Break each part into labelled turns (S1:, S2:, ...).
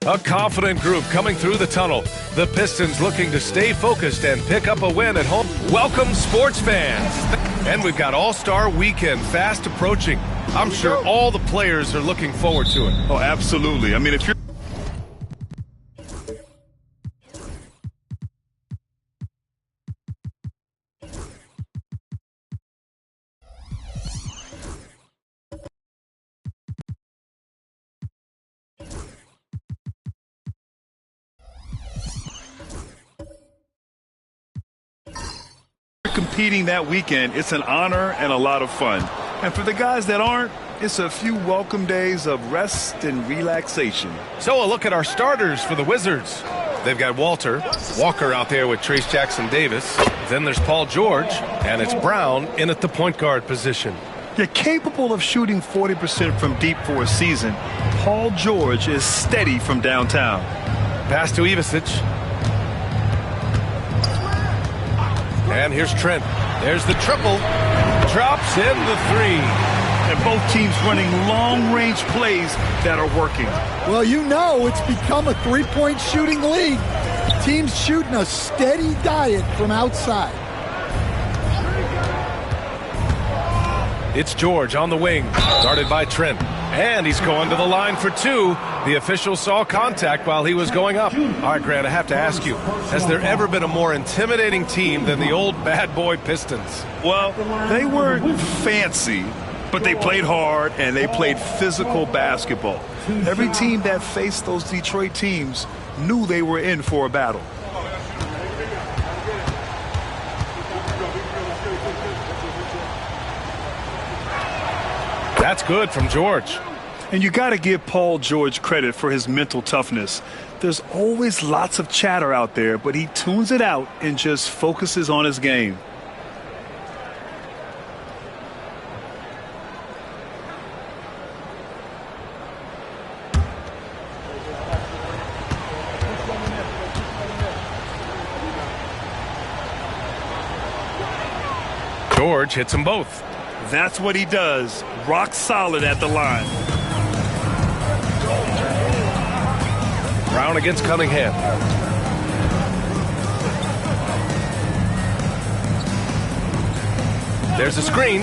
S1: A confident group coming through the tunnel. The Pistons looking to stay focused and pick up a win at home. Welcome, sports fans. And we've got All-Star Weekend fast approaching. I'm sure all the players are looking forward to it.
S2: Oh, absolutely. I mean, if you're competing that weekend, it's an honor and a lot of fun. And for the guys that aren't, it's a few welcome days of rest and relaxation.
S1: So a look at our starters for the Wizards. They've got Walker out there with Trace Jackson-Davis. Then there's Paul George, and it's Brown in at the point guard position.
S2: You're capable of shooting 40% from deep for a season. Paul George is steady from downtown.
S1: Pass to Ivicic. And here's Trent. There's the triple. Drops in the three.
S2: And both teams running long-range plays that are working.
S3: Well, you know it's become a three-point shooting league. Teams shooting a steady diet from outside.
S1: It's George on the wing. Guarded by Trent. And he's going to the line for two. The official saw contact while he was going up. All right, Grant, I have to ask you, has there ever been a more intimidating team than the old bad boy Pistons?
S2: Well, they weren't fancy, but they played hard and they played physical basketball. Every team that faced those Detroit teams knew they were in for a battle.
S1: That's good from George.
S2: And you got to give Paul George credit for his mental toughness. There's always lots of chatter out there, but he tunes it out and just focuses on his game.
S1: George hits them both.
S2: That's what he does. Rock solid at the line.
S1: Brown against Cunningham. There's a screen.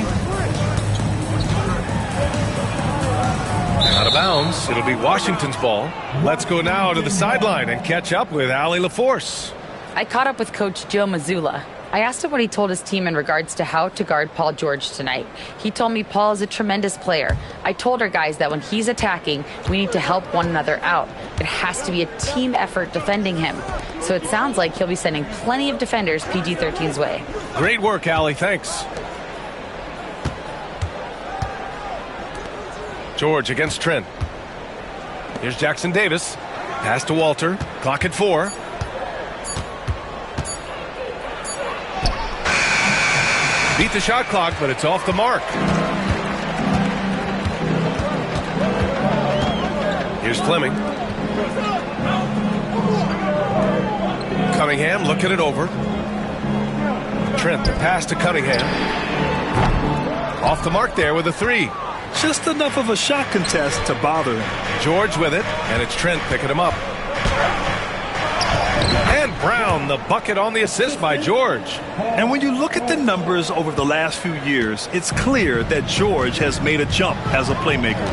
S1: Out of bounds. It'll be Washington's ball. Let's go now to the sideline and catch up with Allie LaForce.
S4: I caught up with Coach Joe Mazzulla. I asked him what he told his team in regards to how to guard Paul George tonight. He told me Paul is a tremendous player. I told our guys that when he's attacking, we need to help one another out. It has to be a team effort defending him. So it sounds like he'll be sending plenty of defenders PG-13's way.
S1: Great work, Allie. Thanks. George against Trent. Here's Jackson-Davis. Pass to Walter. Clock at 4. Beat the shot clock, but it's off the mark. Here's Fleming. Cunningham looking it over. Trent, the pass to Cunningham. Off the mark there with a 3.
S2: Just enough of a shot contest to bother him.
S1: George with it, and it's Trent picking him up. And Brown, the bucket on the assist by George.
S2: And when you look at the numbers over the last few years, it's clear that George has made a jump as a playmaker.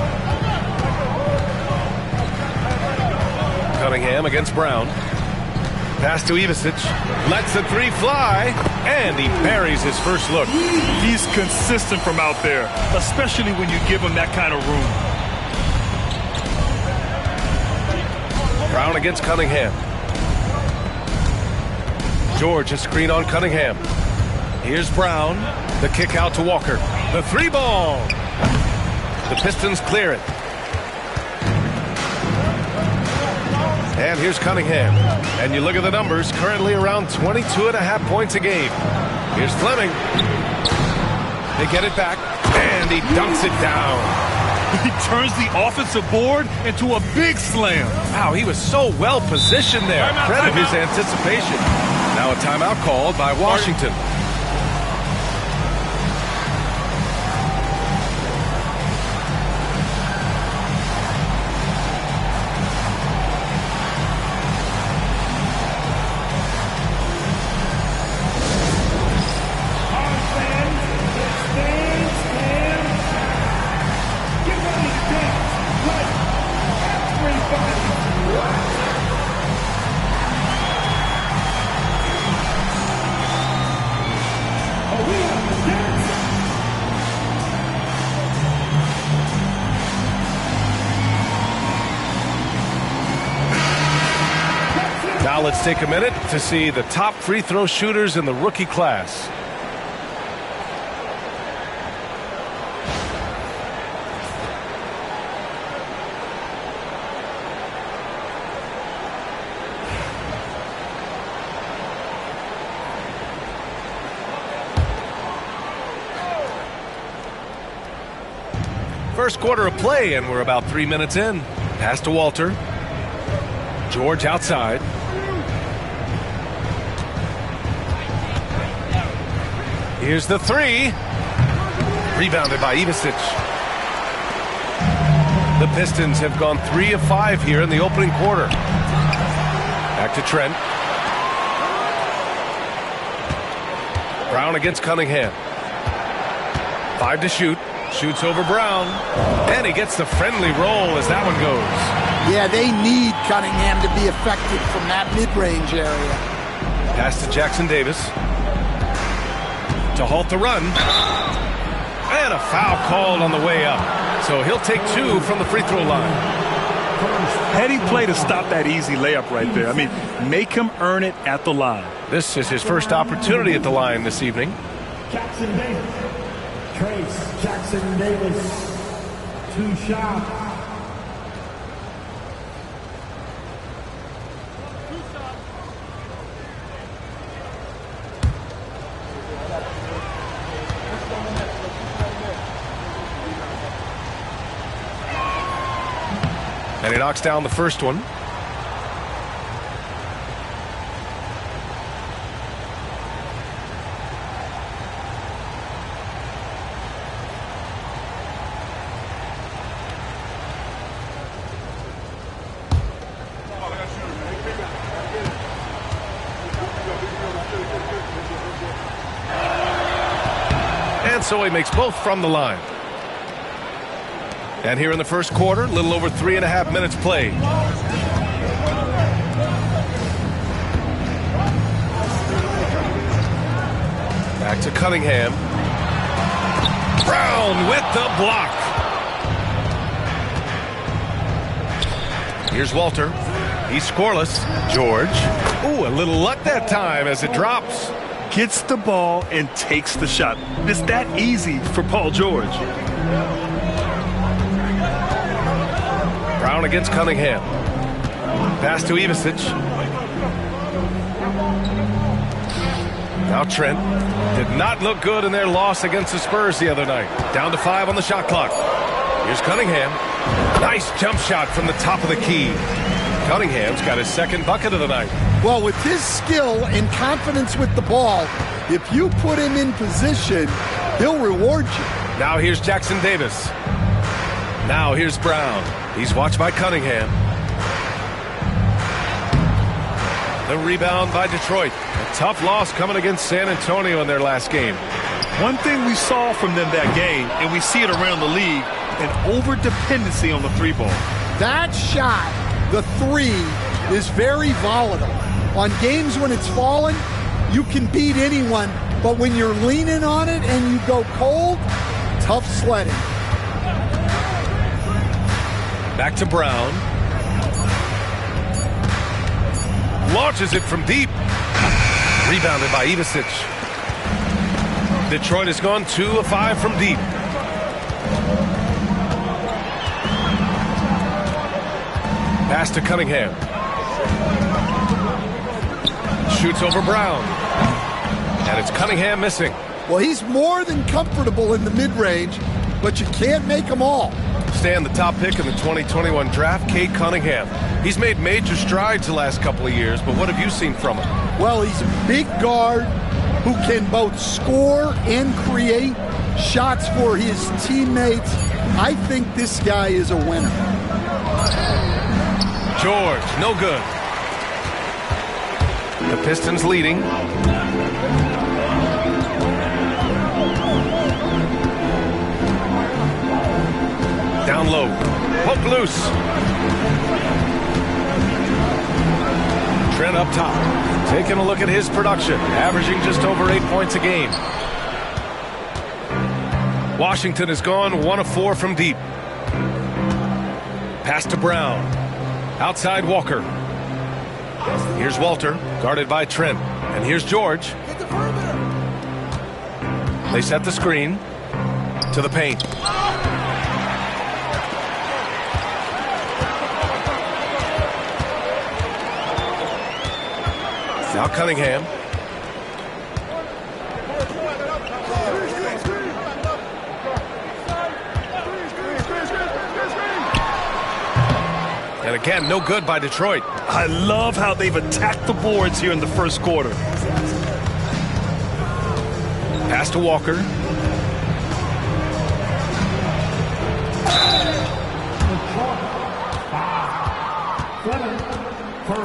S1: Cunningham against Brown. Pass to Ivicic. Lets the 3 fly, and he buries his first look.
S2: He's consistent from out there, especially when you give him that kind of room.
S1: Brown against Cunningham. George, a screen on Cunningham. Here's Brown. The kick out to Walker. The 3 ball. The Pistons clear it. And here's Cunningham. And you look at the numbers, currently around 22.5 points a game. Here's Fleming. They get it back, and he dunks it down.
S2: He turns the offensive board into a big slam.
S1: Wow, he was so well positioned there. Credit his anticipation. Now a timeout called by Washington. Now let's take a minute to see the top free throw shooters in the rookie class. First quarter of play, and we're about 3 minutes in. Pass to Walter. George outside. Here's the three. Rebounded by Ivicic. The Pistons have gone 3 of 5 here in the opening quarter. Back to Trent. Brown against Cunningham. 5 to shoot. Shoots over Brown, and he gets the friendly roll as that one goes.
S3: Yeah, they need Cunningham to be effective from that mid-range area.
S1: Pass to Jackson Davis. To halt the run. And a foul called on the way up. So he'll take 2 from the free throw line.
S2: Heady play to stop that easy layup right there. I mean, make him earn it at the line.
S1: This is his first opportunity at the line this evening.
S5: Jackson Davis. Trace Jackson Davis, 2 shots.
S1: And he knocks down the first one. So he makes both from the line. And here in the first quarter, a little over 3.5 minutes played. Back to Cunningham. Brown with the block. Here's Walter. He's scoreless. George. Ooh, a little luck that time as it drops.
S2: Gets the ball and takes the shot. It's that easy for Paul George.
S1: Brown against Cunningham. Pass to Ivicic. Now Trent. Did not look good in their loss against the Spurs the other night. Down to 5 on the shot clock. Here's Cunningham. Nice jump shot from the top of the key. Cunningham's got his second bucket of the night.
S3: Well, with his skill and confidence with the ball, if you put him in position, he'll reward you.
S1: Now here's Jackson Davis. Now here's Brown. He's watched by Cunningham. The rebound by Detroit. A tough loss coming against San Antonio in their last game.
S2: One thing we saw from them that game, and we see it around the league, an over-dependency on the 3-ball.
S3: That shot, the 3, is very volatile. On games when it's falling, you can beat anyone, but when you're leaning on it and you go cold, tough sledding.
S1: Back to Brown. Launches it from deep. Rebounded by Ivicic. Detroit has gone 2 of 5 from deep. Pass to Cunningham. Shoots over Brown. And it's Cunningham missing.
S3: Well, he's more than comfortable in the mid-range, but you can't make them all.
S1: Stan, the top pick in the 2021 draft, Cade Cunningham. He's made major strides the last couple of years, but what have you seen from him?
S3: Well, he's a big guard who can both score and create shots for his teammates. I think this guy is a winner.
S1: George, no good. The Pistons leading. Down low. Poke loose. Trent up top. Taking a look at his production. Averaging just over 8 points a game. Washington has gone 1 of 4 from deep. Pass to Brown. Outside Walker. Here's Walter, guarded by Trent. And here's George. They set the screen to the paint. Now Cunningham. And again, no good by Detroit.
S2: I love how they've attacked the boards here in the first quarter.
S1: Pass to Walker.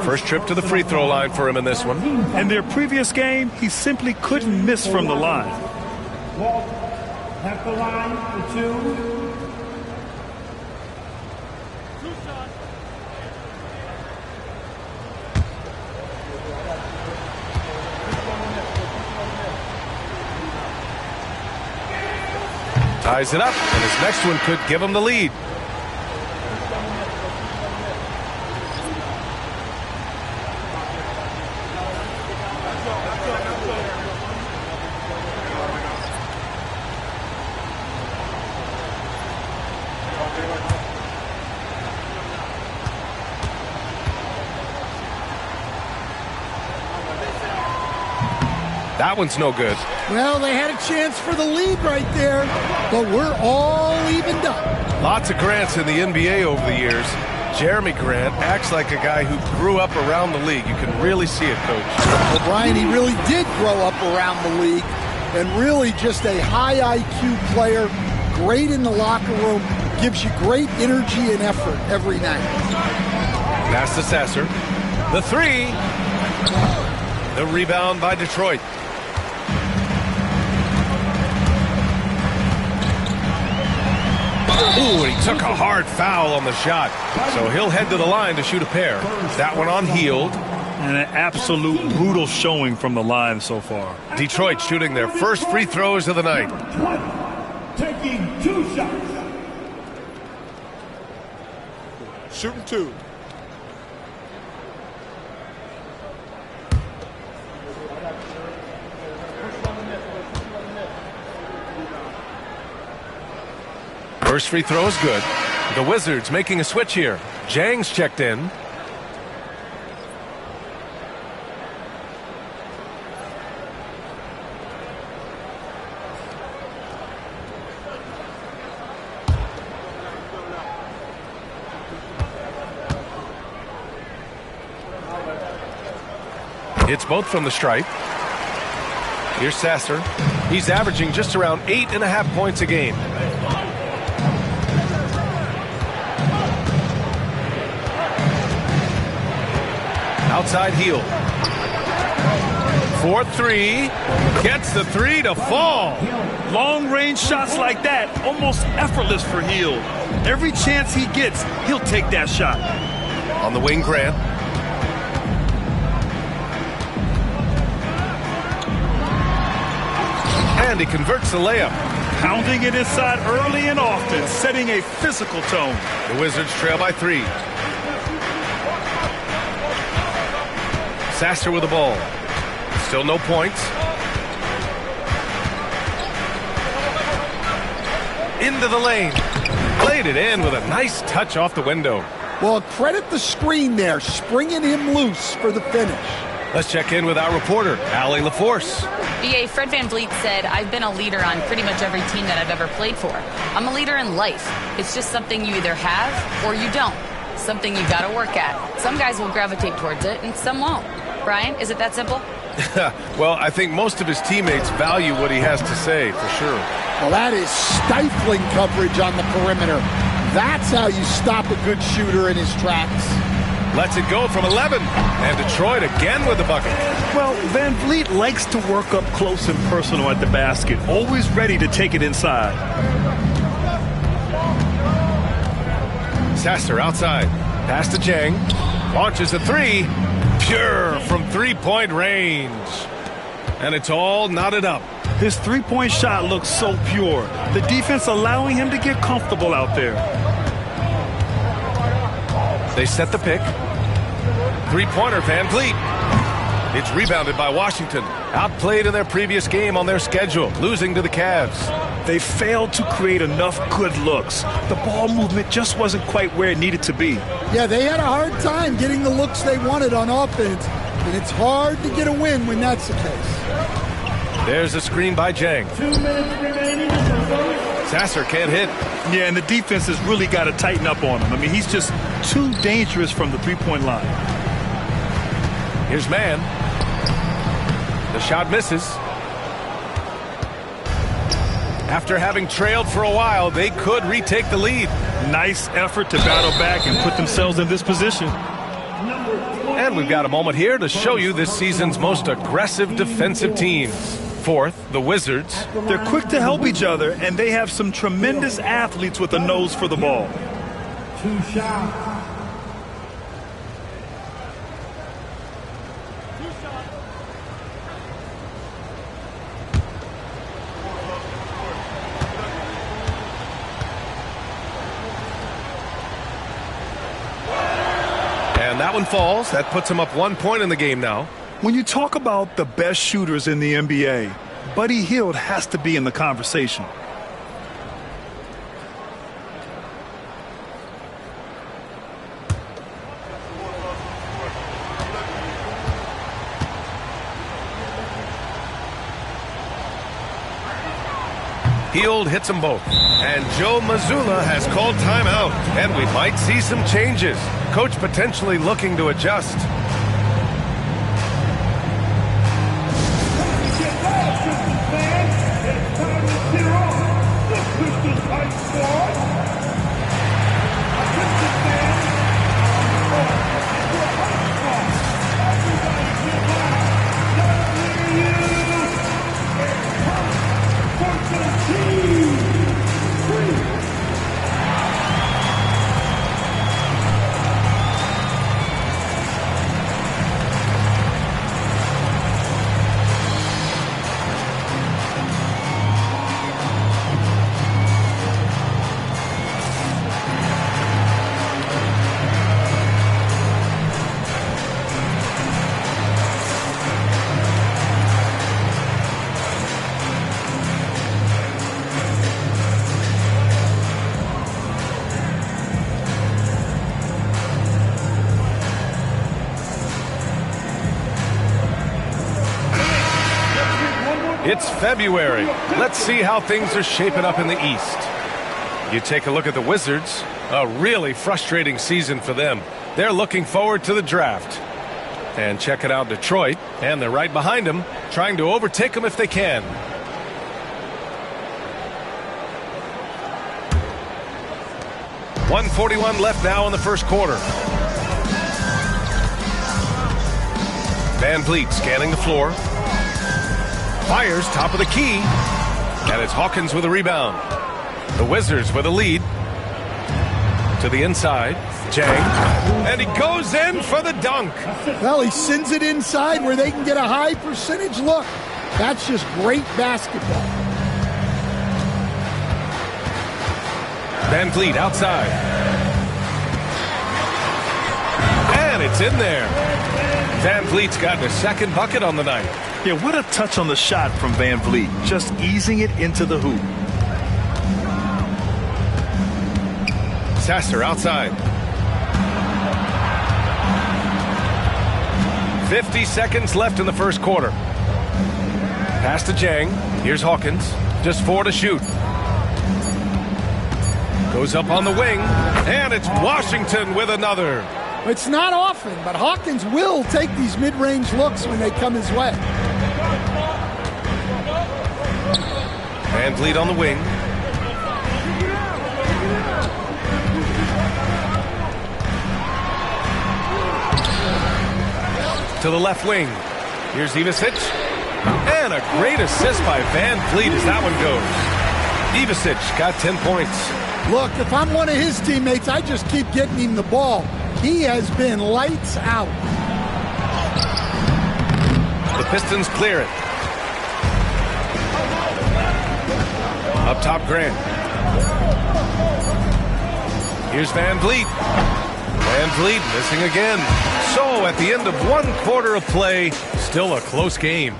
S1: First trip to the free throw line for him in this one.
S2: In their previous game, he simply couldn't miss from the line.
S5: Walt at the line for 2.
S1: Ties it up, and his next one could give him the lead. That one's no good.
S3: Well, they had a chance for the lead right there, but we're all evened up.
S1: Lots of Grants in the NBA over the years. Jeremy Grant acts like a guy who grew up around the league. You can really see it, Coach.
S3: Well, Brian, he really did grow up around the league and really just a high IQ player, great in the locker room, gives you great energy and effort every night.
S1: Pass to Sasser. The three. The rebound by Detroit. Ooh, and he took a hard foul on the shot. So he'll head to the line to shoot a pair. That one on Hield.
S2: And an absolute brutal showing from the line so far.
S1: Detroit shooting their first free throws of the night.
S5: Taking 2 shots.
S3: Shooting 2.
S1: First free throw is good. The Wizards making a switch here. Jang's checked in. Hits both from the stripe. Here's Sasser. He's averaging just around 8.5 points a game. Outside Hield. 4-3. Gets the three to fall.
S2: Long-range shots like that, almost effortless for Hield. Every chance he gets, he'll take that shot.
S1: On the wing, Grant. And he converts the layup.
S2: Pounding it inside early and often, setting a physical tone.
S1: The Wizards trail by 3. Sasser with the ball. Still no points. Into the lane. Played it in with a nice touch off the window.
S3: Well, credit the screen there, springing him loose for the finish.
S1: Let's check in with our reporter, Allie LaForce.
S4: BA, Fred VanVleet said, I've been a leader on pretty much every team that I've ever played for. I'm a leader in life. It's just something you either have or you don't. Something you got to work at. Some guys will gravitate towards it and some won't. Brian, is it that simple?
S1: Well, I think most of his teammates value what he has to say, for sure.
S3: Well, that is stifling coverage on the perimeter. That's how you stop a good shooter in his tracks.
S1: Lets it go from 11. And Detroit again with the bucket.
S2: Well, VanVleet likes to work up close and personal at the basket, always ready to take it inside.
S1: Sasser outside. Pass to Jang. Launches a three. Pure from three-point range. And it's all knotted up.
S2: His three-point shot looks so pure. The defense allowing him to get comfortable out there.
S1: They set the pick. Three-pointer, Van Vliet. It's rebounded by Washington. Outplayed in their previous game on their schedule, losing to the Cavs.
S2: They failed to create enough good looks. The ball movement just wasn't quite where it needed to be.
S3: Yeah, they had a hard time getting the looks they wanted on offense, and it's hard to get a win when that's the case.
S1: There's a screen by Jang.
S5: 2 minutes remaining in the first.
S1: Sasser can't hit.
S2: Yeah, and the defense has really got to tighten up on him. I mean, he's just too dangerous from the three-point line.
S1: Here's Mann. The shot misses. After having trailed for a while, they could retake the lead.
S2: Nice effort to battle back and put themselves in this position.
S1: And we've got a moment here to show you this season's most aggressive defensive teams. Fourth, the Wizards.
S2: They're quick to help each other, and they have some tremendous athletes with a nose for the ball.
S5: 2 shots.
S1: And that one falls. That puts him up 1 point in the game now.
S2: When you talk about the best shooters in the NBA, Buddy Hield has to be in the conversation.
S1: Hield hits them both. And Joe Mazzulla has called timeout. And we might see some changes. Coach potentially looking to adjust. It's February. Let's see how things are shaping up in the East. You take a look at the Wizards. A really frustrating season for them. They're looking forward to the draft. And check it out, Detroit. And they're right behind them, trying to overtake them if they can. .141 left now in the first quarter. Van Vliet scanning the floor. Fires top of the key. And it's Hawkins with a rebound. The Wizards with a lead. To the inside. Jang. And he goes in for the dunk.
S3: Well, he sends it inside where they can get a high percentage look. That's just great basketball.
S1: Van Vliet outside. And it's in there. Van Vliet's gotten a second bucket on the night.
S2: Yeah, what a touch on the shot from Van Vliet. Just easing it into the hoop.
S1: Sasser outside. 50 seconds left in the first quarter. Pass to Jang. Here's Hawkins. Just 4 to shoot. Goes up on the wing. And it's Washington with another.
S3: It's not often, but Hawkins will take these mid-range looks when they come his way.
S1: Van Vliet on the wing. To the left wing. Here's Ivicic. And a great assist by Van Vliet as that one goes. Ivicic got 10 points.
S3: Look, if I'm one of his teammates, I just keep getting him the ball. He has been lights out.
S1: The Pistons clear it. Up top, Grant. Here's Van Vliet. Van Vliet missing again. So at the end of 1 quarter of play, still a close game.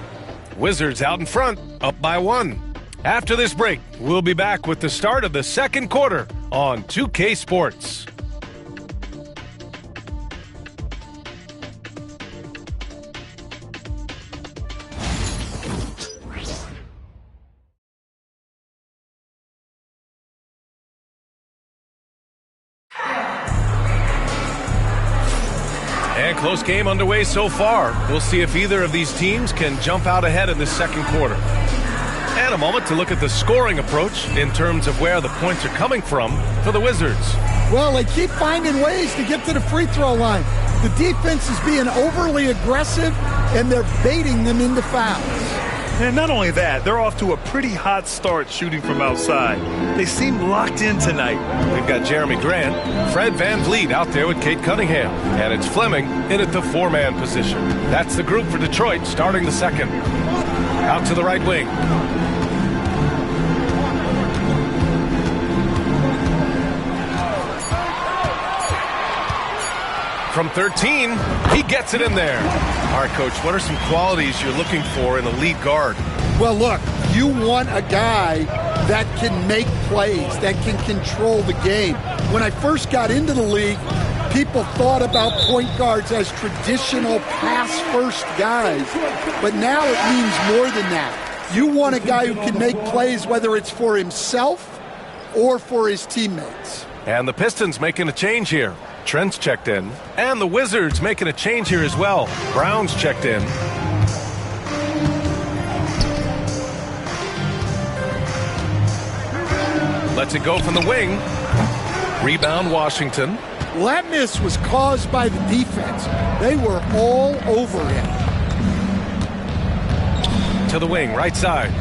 S1: Wizards out in front, up by 1. After this break, we'll be back with the start of the second quarter on 2K Sports. And close game underway so far. We'll see if either of these teams can jump out ahead in the second quarter. And a moment to look at the scoring approach in terms of where the points are coming from for the Wizards.
S3: Well, they keep finding ways to get to the free throw line. The defense is being overly aggressive, and they're baiting them into fouls.
S2: And not only that, they're off to a pretty hot start shooting from outside. They seem locked in tonight.
S1: We've got Jeremy Grant, Fred Van Vliet out there with Kate Cunningham, and it's Fleming in at the 4-man position. That's the group for Detroit starting the second. Out to the right wing. From 13, he gets it in there. All right, Coach, what are some qualities you're looking for in a lead guard?
S3: Well, look, you want a guy that can make plays, that can control the game. When I first got into the league, people thought about point guards as traditional pass-first guys, but now it means more than that. You want a guy who can make plays, whether it's for himself or for his teammates.
S1: And the Pistons making a change here. Trent's checked in. And the Wizards making a change here as well. Brown's checked in. Lets it go from the wing. Rebound Washington.
S3: Well, that miss was caused by the defense. They were all over him.
S1: To the wing, right side.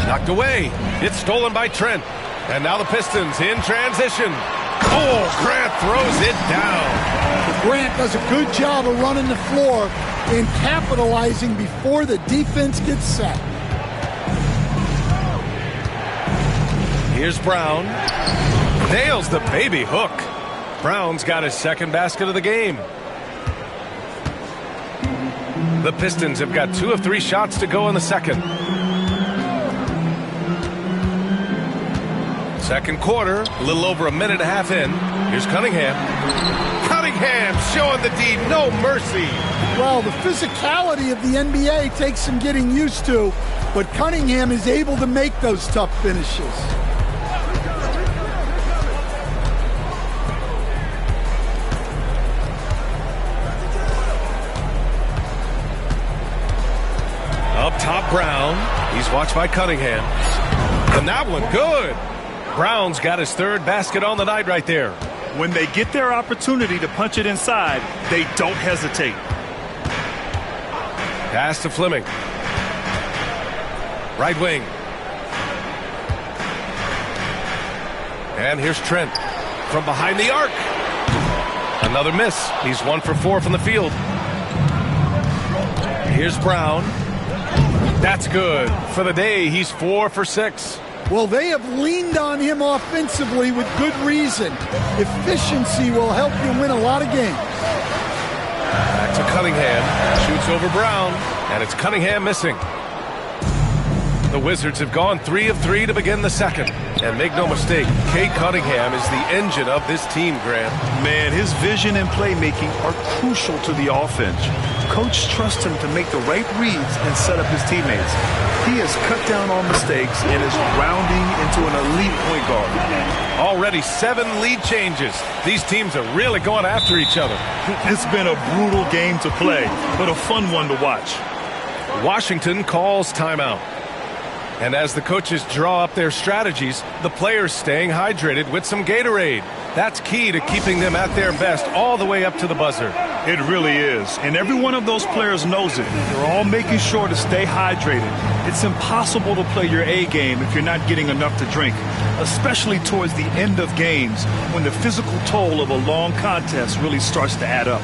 S1: Knocked away. It's stolen by Trent. And now the Pistons in transition. Oh, Grant throws it down.
S3: Grant does a good job of running the floor and capitalizing before the defense gets set.
S1: Here's Brown. Nails the baby hook. Brown's got his second basket of the game. The Pistons have got 2 of 3 shots to go in the second. Second quarter, a little over a minute and a half in. Here's Cunningham. Cunningham showing the D, no mercy.
S3: Well, the physicality of the NBA takes some getting used to, but Cunningham is able to make those tough finishes.
S1: Up top, Brown. He's watched by Cunningham. And that one, good. Brown's got his third basket on the night right there.
S2: When they get their opportunity to punch it inside, they don't hesitate.
S1: Pass to Fleming. Right wing. And here's Trent from behind the arc. Another miss. He's 1 for 4 from the field. Here's Brown. That's good. For the day, he's 4 for 6.
S3: Well, they have leaned on him offensively with good reason. Efficiency will help you win a lot of games.
S1: Back to Cunningham. Shoots over Brown, and it's Cunningham missing. The Wizards have gone 3 of 3 to begin the second. And make no mistake, Kate Cunningham is the engine of this team, Grant.
S2: Man, his vision and playmaking are crucial to the offense. Coach trusts him to make the right reads and set up his teammates. He has cut down on mistakes and is rounding into an elite point guard.
S1: Already 7 lead changes. These teams are really going after each other.
S2: It's been a brutal game to play, but a fun one to watch.
S1: Washington calls timeout. And as the coaches draw up their strategies, the players staying hydrated with some Gatorade. That's key to keeping them at their best all the way up to the buzzer.
S2: It really is. And every one of those players knows it. They're all making sure to stay hydrated. It's impossible to play your A game if you're not getting enough to drink, especially towards the end of games when the physical toll of a long contest really starts to add up.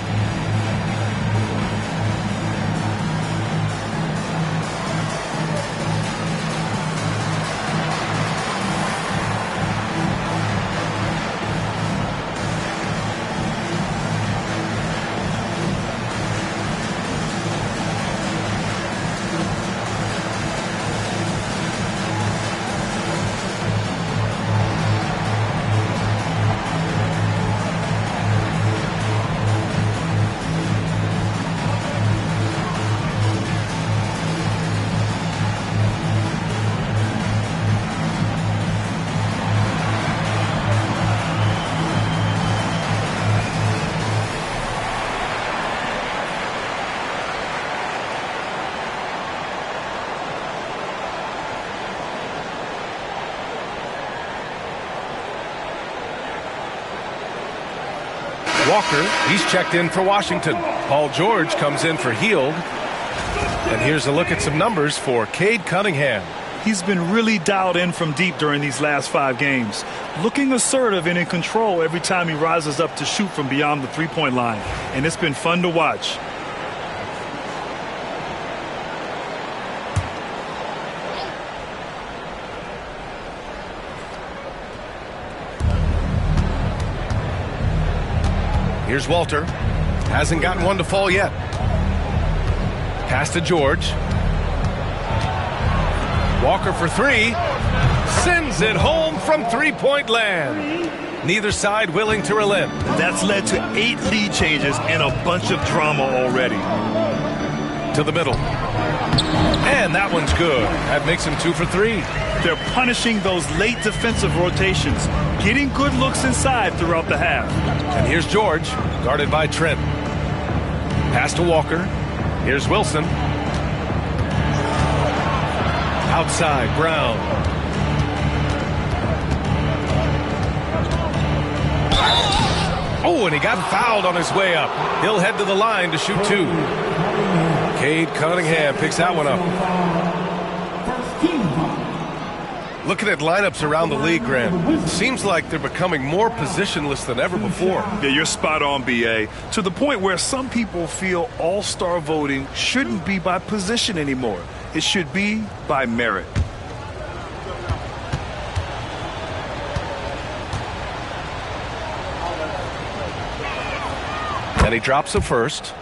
S1: Walker, he's checked in for Washington. Paul George comes in for Heald. And here's a look at some numbers for Cade Cunningham.
S2: He's been really dialed in from deep during these last 5 games. Looking assertive and in control every time he rises up to shoot from beyond the three-point line. And it's been fun to watch.
S1: Here's Walter. Hasn't gotten one to fall yet. Pass to George. Walker for 3. Sends it home from three-point land. Neither side willing to relent.
S2: That's led to 8 lead changes and a bunch of drama already.
S1: To the middle. And that one's good. That makes him 2 for 3.
S2: They're punishing those late defensive rotations, getting good looks inside throughout the half.
S1: And here's George, guarded by Trent. Pass to Walker. Here's Wilson. Outside, Brown. Oh, and he got fouled on his way up. He'll head to the line to shoot 2. Cade Cunningham picks that one up. Looking at lineups around the league, Grant, seems like they're becoming more positionless than ever before.
S2: Yeah, you're spot on, B.A. To the point where some people feel all-star voting shouldn't be by position anymore. It should be by merit.
S1: And he drops the first.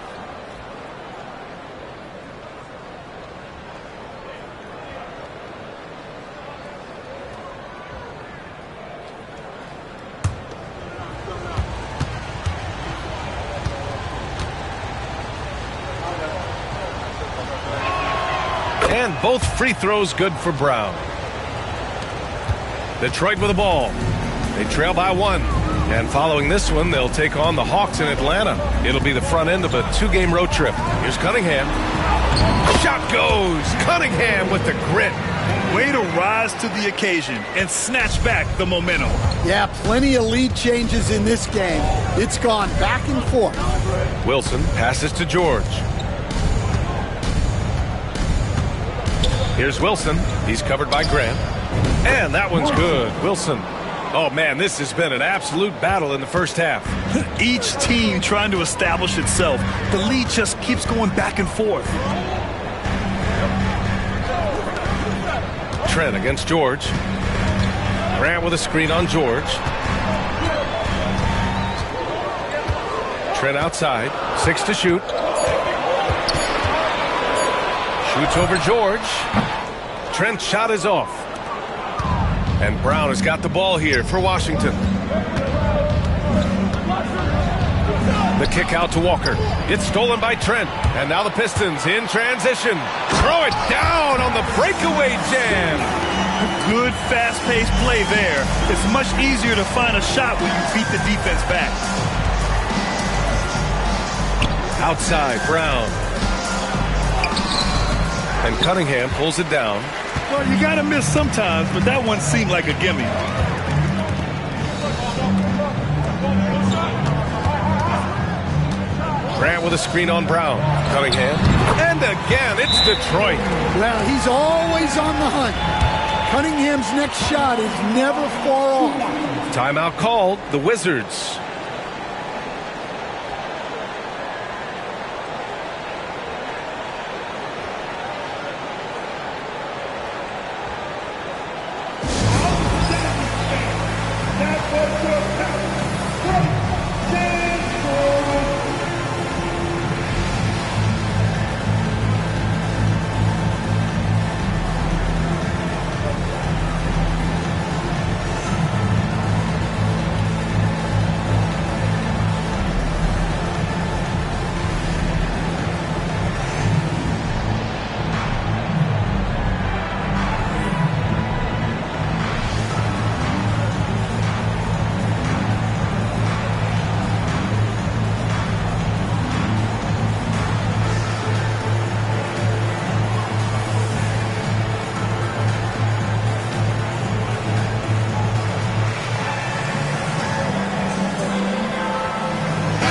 S1: And both free throws good for Brown. Detroit with the ball. They trail by 1. And following this one, they'll take on the Hawks in Atlanta. It'll be the front end of a 2-game road trip. Here's Cunningham. Shot goes. Cunningham with the grit.
S2: Way to rise to the occasion and snatch back the momentum.
S3: Yeah, plenty of lead changes in this game. It's gone back and forth.
S1: Wilson passes to George. Here's Wilson. He's covered by Grant. And that one's good. Wilson. Oh, man, this has been an absolute battle in the first half.
S2: Each team trying to establish itself. The lead just keeps going back and forth.
S1: Trent against George. Grant with a screen on George. Trent outside. 6 to shoot. Shoots over George. Trent's shot is off. And Brown has got the ball here for Washington. The kick out to Walker. It's stolen by Trent. And now the Pistons in transition. Throw it down on the breakaway jam.
S2: Good fast-paced play there. It's much easier to find a shot when you beat the defense back.
S1: Outside, Brown. And Cunningham pulls it down.
S2: Well, you got to miss sometimes, but that one seemed like a gimme.
S1: Grant with a screen on Brown. Cunningham. And again, it's Detroit.
S3: Well, he's always on the hunt. Cunningham's next shot is never far off.
S1: Timeout called. The Wizards.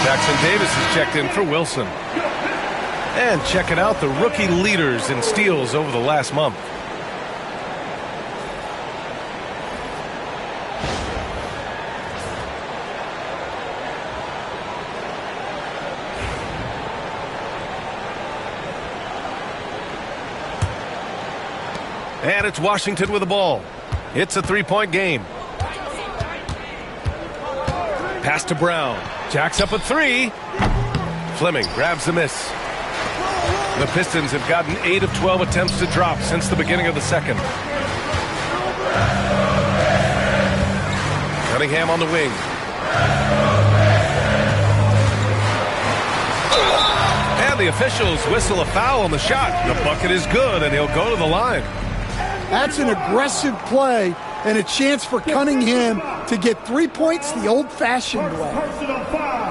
S1: Jackson Davis is checked in for Wilson. And checking out the rookie leaders in steals over the last month. And it's Washington with the ball. It's a three-point game. Pass to Brown. Jacks up a three. Fleming grabs the miss. The Pistons have gotten 8 of 12 attempts to drop since the beginning of the second. Cunningham on the wing. And the officials whistle a foul on the shot. The bucket is good, and he'll go to the line.
S3: That's an aggressive play and a chance for Cunningham to get 3 points the old-fashioned way.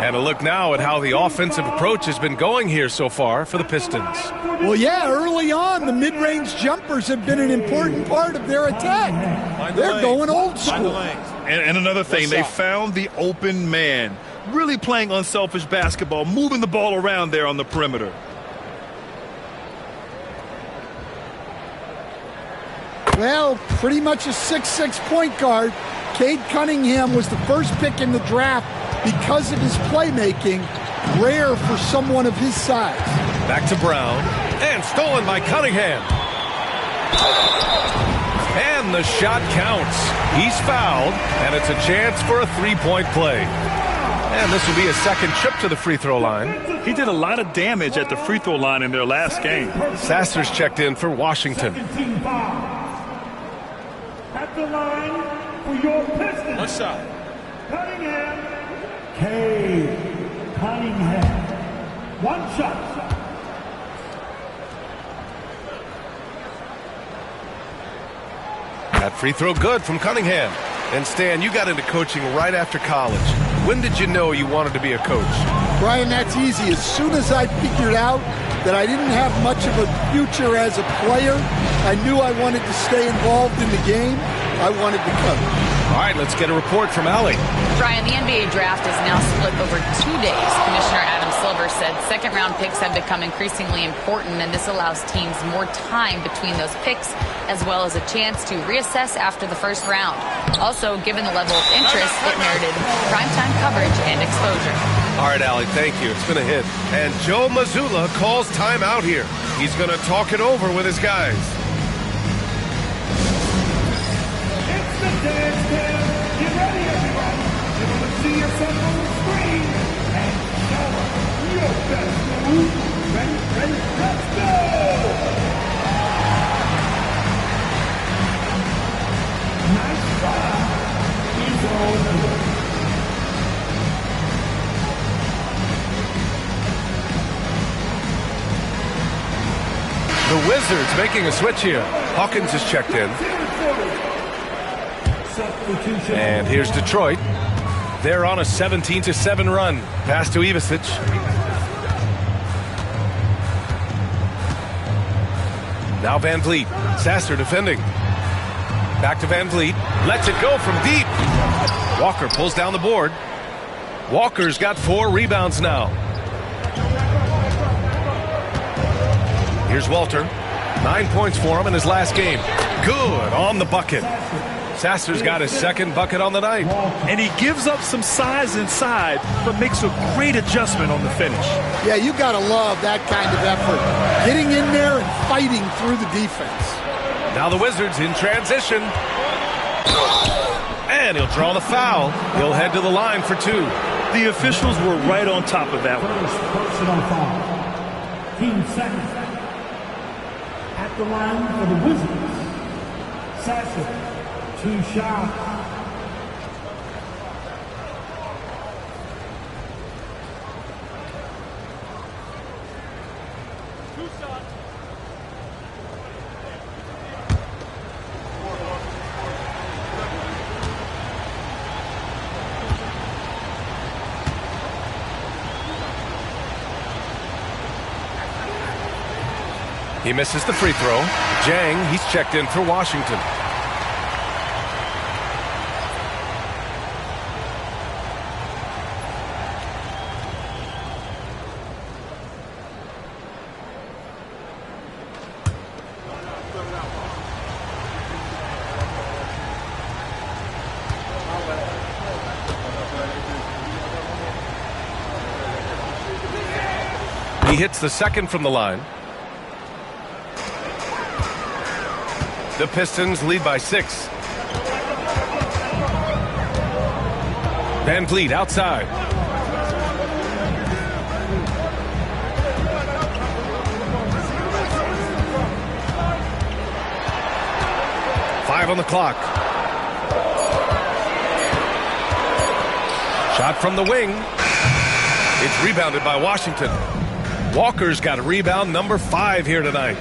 S1: And a look now at how the offensive approach has been going here so far for the Pistons.
S3: Well, yeah, early on, the mid-range jumpers have been an important part of their attack. They're going old school.
S2: And another thing, they found the open man. Really playing unselfish basketball, moving the ball around there on the perimeter.
S3: Well, pretty much a 6'6" point guard. Cade Cunningham was the first pick in the draft because of his playmaking. Rare for someone of his size.
S1: Back to Brown. And stolen by Cunningham. And the shot counts. He's fouled, and it's a chance for a three-point play. And this will be a second trip to the free throw line.
S2: He did a lot of damage at the free throw line in their last game.
S1: Sasser's checked in for Washington.
S5: At the line for your Pistons.
S2: One shot.
S5: Cunningham. Cade Cunningham. One shot.
S1: That free throw good from Cunningham. And Stan, you got into coaching right after college. When did you know you wanted to be a coach?
S3: Brian, that's easy. As soon as I figured out that I didn't have much of a future as a player, I knew I wanted to stay involved in the game. I wanted to coach.
S1: All right, let's get a report from Allie.
S4: Brian, the NBA draft is now split over 2 days. Commissioner Adam Silver said second-round picks have become increasingly important, and this allows teams more time between those picks, as well as a chance to reassess after the first round. Also, given the level of interest, it merited primetime coverage and exposure.
S1: All right, Allie, thank you. It's been a hit. And Joe Mazzulla calls timeout here. He's going to talk it over with his guys.
S5: It's the dance cam. Get ready, everybody. You're going to see yourself on the screen. And show us your best move. Ready, let's go! Nice try. He's all good.
S1: The Wizards making a switch here. Hawkins is checked in. And here's Detroit. They're on a 17-7 run. Pass to Ivisic. Now Van Vliet. Sasser defending. Back to Van Vliet. Lets it go from deep. Walker pulls down the board. Walker's got 4 rebounds now. Here's Walter. 9 points for him in his last game. Good on the bucket. Sasser's got his second bucket on the night.
S2: And he gives up some size inside, but makes a great adjustment on the finish.
S3: Yeah, you got to love that kind of effort. Getting in there and fighting through the defense.
S1: Now the Wizards in transition. And he'll draw the foul. He'll head to the line for 2.
S2: The officials were right on top of that one.
S5: First personal foul. Team second. At the line for the Wizards. Sasser. 2 shots.
S1: He misses the free throw. Jang, he's checked in for Washington. He hits the second from the line. The Pistons lead by 6. Van Vliet outside. Five on the clock. Shot from the wing. It's rebounded by Washington. Walker's got a rebound number 5 here tonight.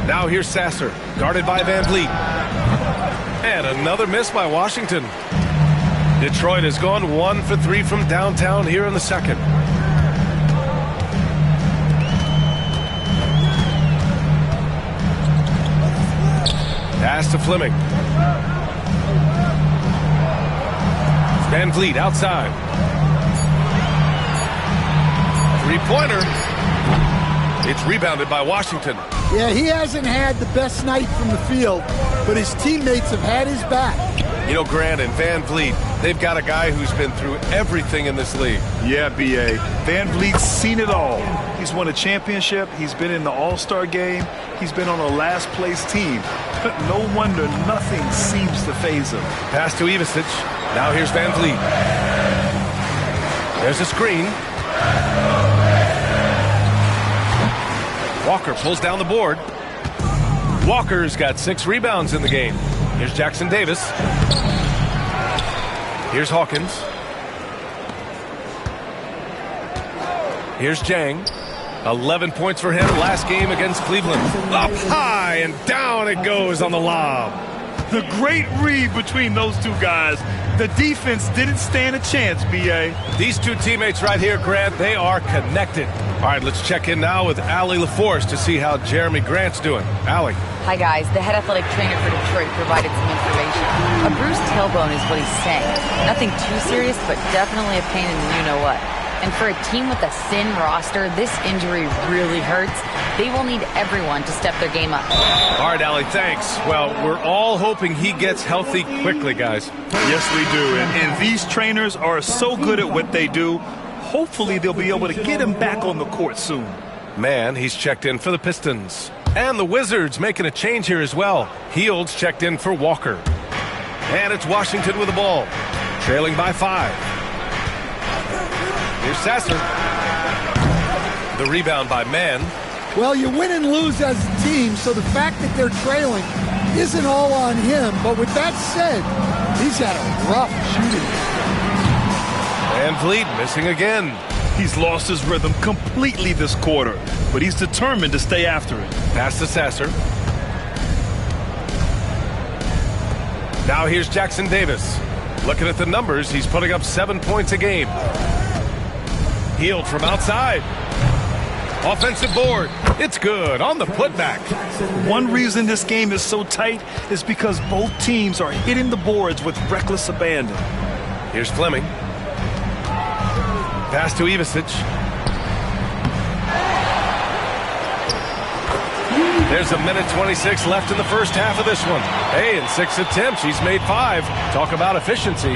S1: Now here's Sasser, guarded by Van Vliet. And another miss by Washington. Detroit has gone 1 for 3 from downtown here in the second. Pass to Fleming. Van Vliet outside. Three-pointer. It's rebounded by Washington.
S3: Yeah, he hasn't had the best night from the field, but his teammates have had his back.
S1: You know, Grant and Van Vliet, they've got a guy who's been through everything in this league.
S2: Yeah, B.A. Van Vliet's seen it all. He's won a championship. He's been in the All-Star game. He's been on a last-place team. No wonder nothing seems to faze him.
S1: Pass to Ivicic. Now here's Van Vliet. There's a screen. Walker pulls down the board. Walker's got 6 rebounds in the game. Here's Jackson Davis. Here's Hawkins. Here's Jang. 11 points for him last game against Cleveland. Up high and down it goes on the lob.
S2: The great read between those two guys. The defense didn't stand a chance, B.A.
S1: These two teammates right here, Grant, they are connected. All right, let's check in now with Allie LaForce to see how Jeremy Grant's doing. Allie.
S4: Hi, guys. The head athletic trainer for Detroit provided some information. A bruised tailbone is what he's saying. Nothing too serious, but definitely a pain in the you-know-what. And for a team with a thin roster, this injury really hurts. They will need everyone to step their game up.
S1: All right, Allie, thanks. Well, we're all hoping he gets healthy quickly, guys.
S2: Yes, we do. And these trainers are so good at what they do. Hopefully, they'll be able to get him back on the court soon.
S1: Man, he's checked in for the Pistons. And the Wizards making a change here as well. Heald's checked in for Walker. And it's Washington with the ball, trailing by 5. Here's Sasser. The rebound by Mann.
S3: Well, you win and lose as a team, so the fact that they're trailing isn't all on him. But with that said, he's had a rough shooting.
S1: Van Vliet missing again.
S2: He's lost his rhythm completely this quarter, but he's determined to stay after it.
S1: Pass to Sasser. Now here's Jackson Davis. Looking at the numbers, he's putting up 7 points a game. Healed from outside. Offensive board. It's good on the putback.
S2: One reason this game is so tight is because both teams are hitting the boards with reckless abandon.
S1: Here's Fleming. Pass to Ivicic. There's a minute 26 left in the first half of this one. Hey, in 6 attempts, he's made 5. Talk about efficiency.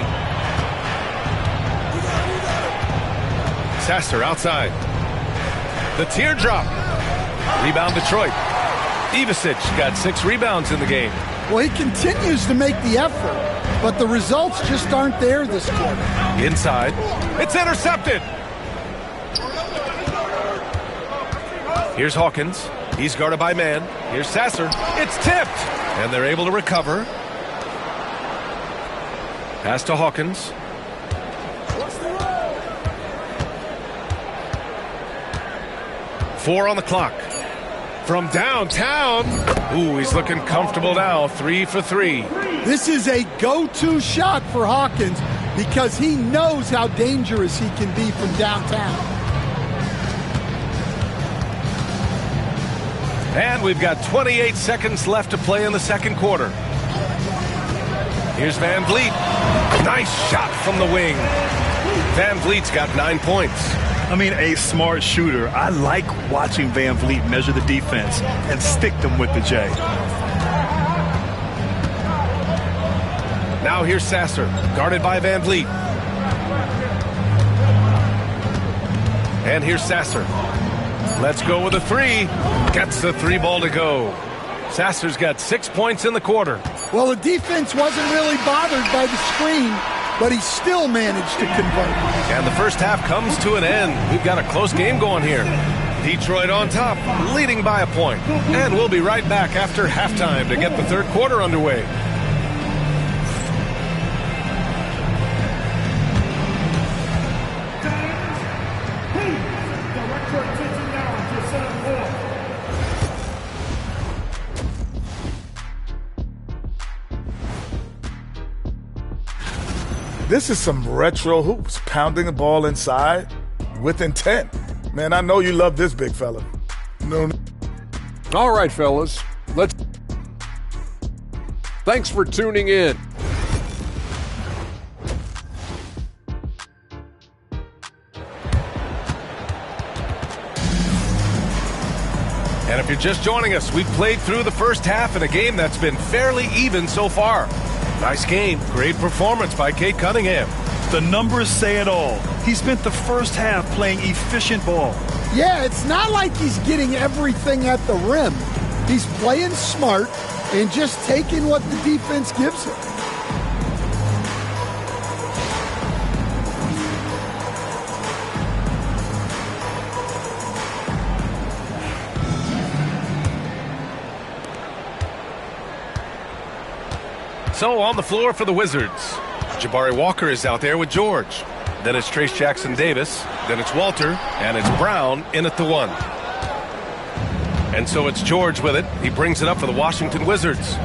S1: Sasser outside. The teardrop. Rebound Detroit. Ivicic got 6 rebounds in the game.
S3: Well, he continues to make the effort, but the results just aren't there this quarter.
S1: Inside. It's intercepted. Here's Hawkins. He's guarded by Mann. Here's Sasser. It's tipped. And they're able to recover. Pass to Hawkins. Four on the clock. From downtown. Ooh, he's looking comfortable now. 3 for 3.
S3: This is a go-to shot for Hawkins because he knows how dangerous he can be from downtown.
S1: And we've got 28 seconds left to play in the second quarter. Here's Van Vliet. Nice shot from the wing. Van Vliet's got 9 points.
S2: I mean, a smart shooter. I like watching Van Vliet measure the defense and stick them with the J. Now
S1: here's Sasser, guarded by Van Vliet. And here's Sasser. Let's go with a three. Gets the three ball to go. Sasser's got 6 points in the quarter.
S3: Well, the defense wasn't really bothered by the screen, but he still managed to convert.
S1: And the first half comes to an end. We've got a close game going here. Detroit on top, leading by a point. And we'll be right back after halftime to get the third quarter underway.
S6: This is some retro hoops, pounding the ball inside with intent. Man, I know you love this big fella. No.
S7: All right, fellas. Thanks for tuning in.
S1: And if you're just joining us, we've played through the first half in a game that's been fairly even so far. Nice game. Great performance by Cade Cunningham.
S2: The numbers say it all. He spent the first half playing efficient ball.
S3: Yeah, it's not like he's getting everything at the rim. He's playing smart and just taking what the defense gives him.
S1: So on the floor for the Wizards, Jabari Walker is out there with George. Then it's Trace Jackson-Davis. Then it's Walter. And it's Brown in at the one. And so it's George with it. He brings it up for the Washington Wizards.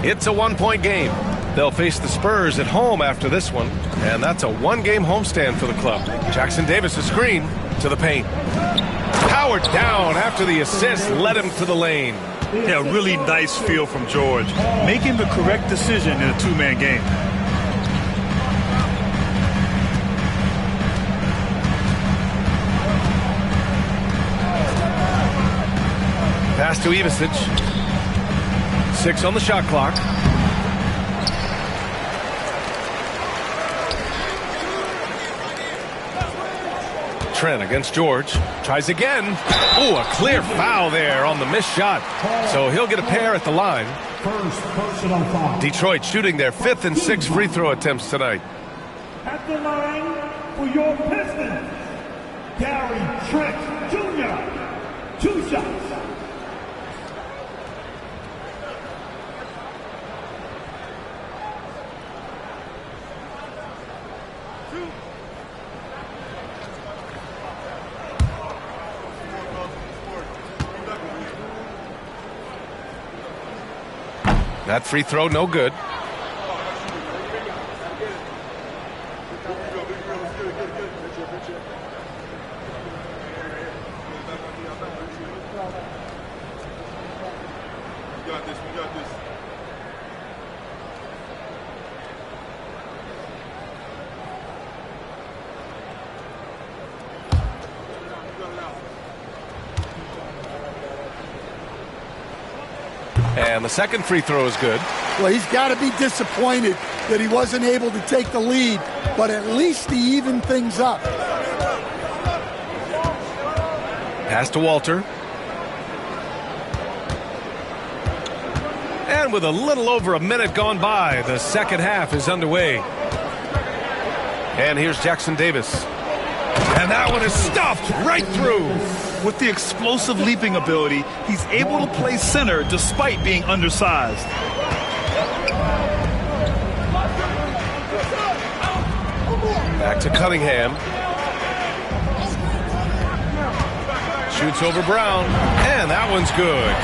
S1: It's a one-point game. They'll face the Spurs at home after this one. And that's a one-game homestand for the club. Jackson-Davis a screen to the paint. Powered down after the assist led him to the lane.
S2: Yeah, really nice feel from George. Making the correct decision in a two-man game.
S1: Pass to Ivisic. 6 on the shot clock. Trent against George. Tries again. Ooh, a clear foul there on the missed shot. So he'll get a pair at the line.
S5: First personal foul.
S1: Detroit shooting their 5th and 6th free throw attempts tonight.
S5: At the line for your Pistons, Gary Trent Jr. 2 shots.
S1: That free throw, no good. And the second free throw is good.
S3: Well, he's got to be disappointed that he wasn't able to take the lead, but at least he evened things up.
S1: Pass to Walter. And with a little over a minute gone by, the second half is underway. And here's Jackson-Davis. And that one is stuffed right through.
S2: With the explosive leaping ability, he's able to play center despite being undersized.
S1: Back to Cunningham. Shoots over Brown. And that one's good.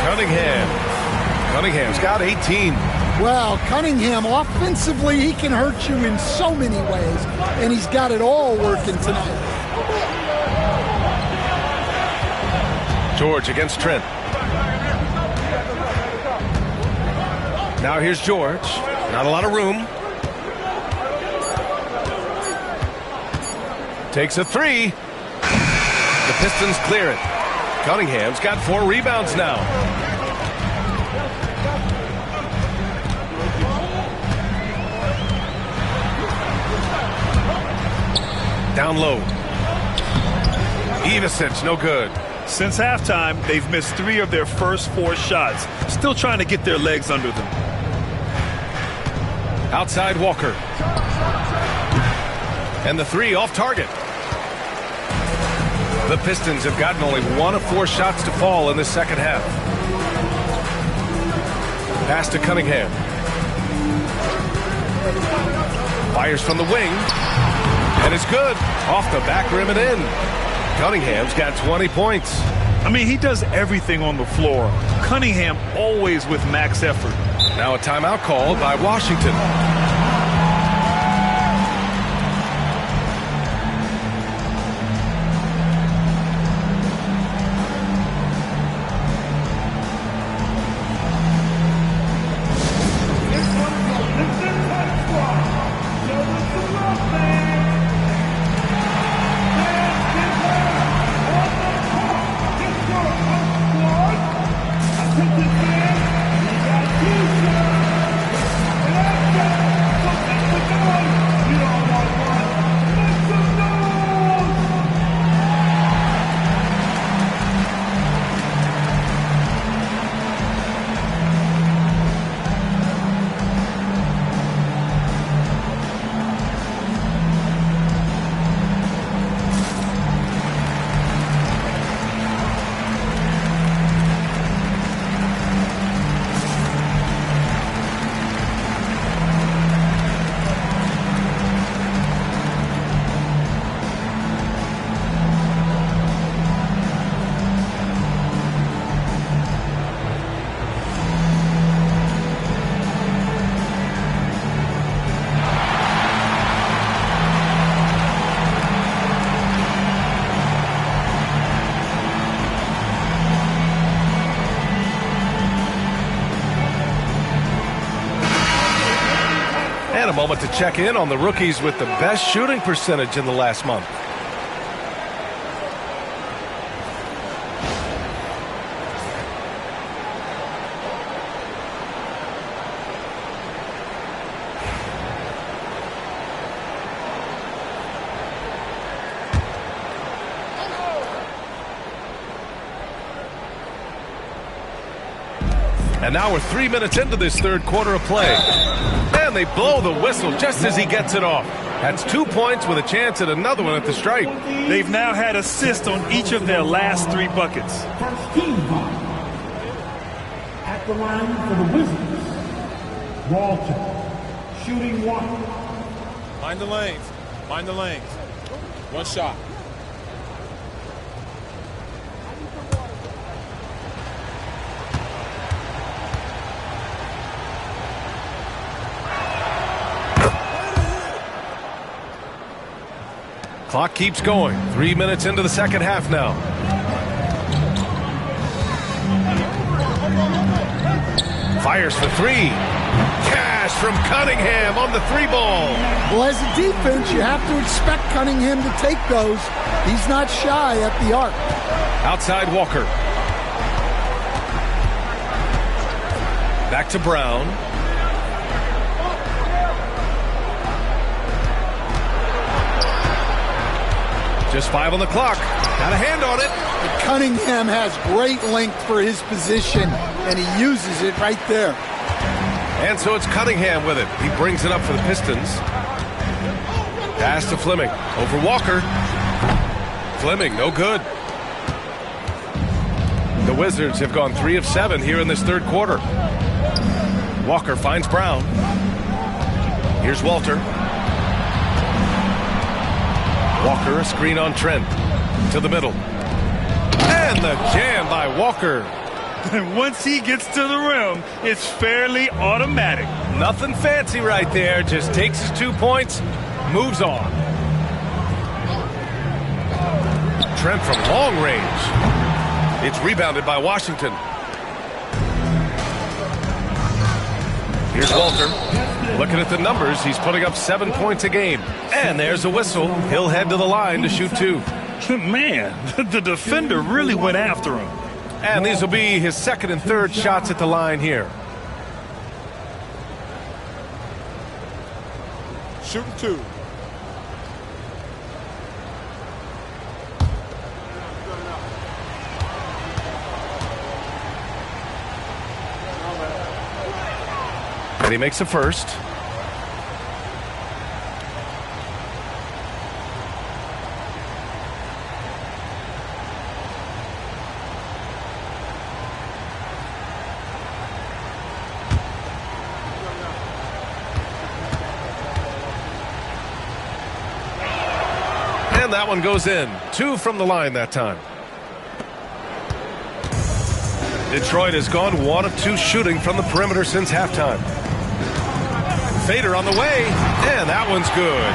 S1: Cunningham's got 18.
S3: Well, Cunningham, offensively, he can hurt you in so many ways, and he's got it all working tonight.
S1: George against Trent. Now here's George. Not a lot of room. Takes a three. The Pistons clear it. Cunningham's got 4 rebounds now. Down low. Ivicic, no good.
S2: Since halftime, they've missed 3 of their first 4 shots. Still trying to get their legs under them.
S1: Outside Walker. And the 3 off target. The Pistons have gotten only 1 of 4 shots to fall in the second half. Pass to Cunningham. Fires from the wing. And it's good. Off the back rim and in. Cunningham's got 20 points.
S2: I mean, he does everything on the floor. Cunningham always with max effort.
S1: Now a timeout called by Washington. A moment to check in on the rookies with the best shooting percentage in the last month. And now we're 3 minutes into this third quarter of play. And they blow the whistle just as he gets it off. That's 2 points with a chance at another one at the stripe.
S2: They've now had assists on each of their last 3 buckets.
S5: First team foul. At the line for the Wizards, Walter, shooting 1.
S8: Mind the lanes. Mind the lanes. 1 shot.
S1: Clock keeps going. 3 minutes into the second half now. Fires for 3. Cash from Cunningham on the 3-ball.
S3: Well, as a defense, you have to expect Cunningham to take those. He's not shy at the arc.
S1: Outside Walker. Back to Brown. Just 5 on the clock. Got a hand on it.
S3: But Cunningham has great length for his position, and he uses it right there.
S1: And so it's Cunningham with it. He brings it up for the Pistons. Pass to Fleming. Over Walker. Fleming, no good. The Wizards have gone 3 of 7 here in this third quarter. Walker finds Brown. Here's Walter. Walker, a screen on Trent. To the middle. And the jam by Walker.
S2: And once he gets to the rim, it's fairly automatic.
S1: Nothing fancy right there. Just takes his 2 points, moves on. Trent from long range. It's rebounded by Washington. Here's Walter. Looking at the numbers, he's putting up 7 points a game. And there's a whistle. He'll head to the line to shoot 2.
S2: Man, the defender really went after him.
S1: And these will be his second and third shots at the line here.
S8: Shooting 2.
S1: And he makes a first. And that one goes in. 2 from the line that time. Detroit has gone 1 of 2 shooting from the perimeter since halftime. Fader on the way, and that one's good.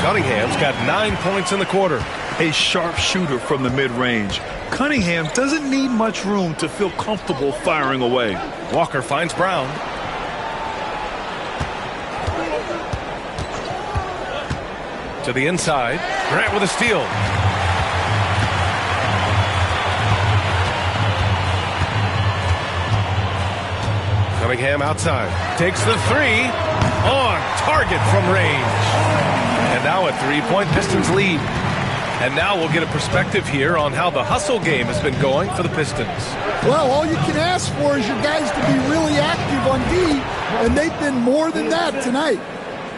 S1: Cunningham's got 9 points in the quarter.
S2: A sharp shooter from the mid-range. Cunningham doesn't need much room to feel comfortable firing away.
S1: Walker finds Brown. To the inside. Grant with a steal. Cunningham outside. Takes the 3. On target from range. And now a 3-point Pistons lead. And now we'll get a perspective here on how the hustle game has been going for the Pistons.
S3: Well, all you can ask for is your guys to be really active on D, and they've been more than that tonight.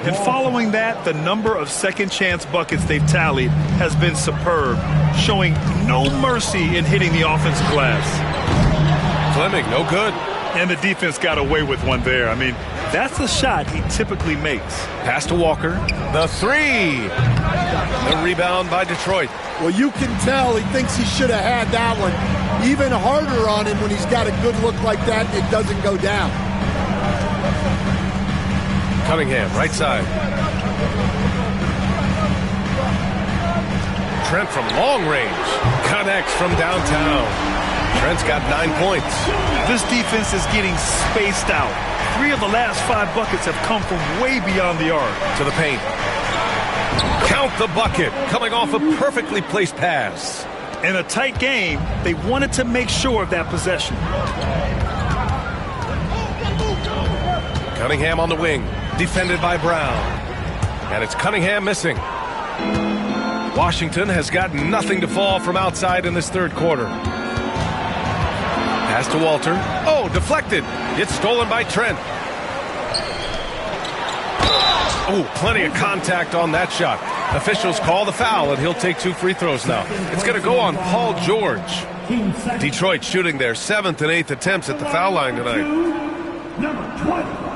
S2: And following that, the number of second-chance buckets they've tallied has been superb, showing no mercy in hitting the offensive glass.
S1: Fleming, no good.
S2: And the defense got away with one there. I mean, that's a shot he typically makes.
S1: Pass to Walker. The 3. The rebound by Detroit.
S3: Well, you can tell he thinks he should have had that one. Even harder on him when he's got a good look like that, it doesn't go down.
S1: Cunningham, right side. Trent from long range. Connects from downtown. Trent's got 9 points.
S2: This defense is getting spaced out. 3 of the last 5 buckets have come from way beyond the arc.
S1: To the paint. Count the bucket. Coming off a perfectly placed pass.
S2: In a tight game, they wanted to make sure of that possession.
S1: Cunningham on the wing. Defended by Brown. And it's Cunningham missing. Washington has got nothing to fall from outside in this third quarter. Pass to Walter. Oh, deflected. It's stolen by Trent. Oh, plenty of contact on that shot. Officials call the foul, and he'll take 2 free throws now. It's going to go on Paul George. Detroit shooting their 7th and 8th attempts at the foul line tonight.
S5: Number 20.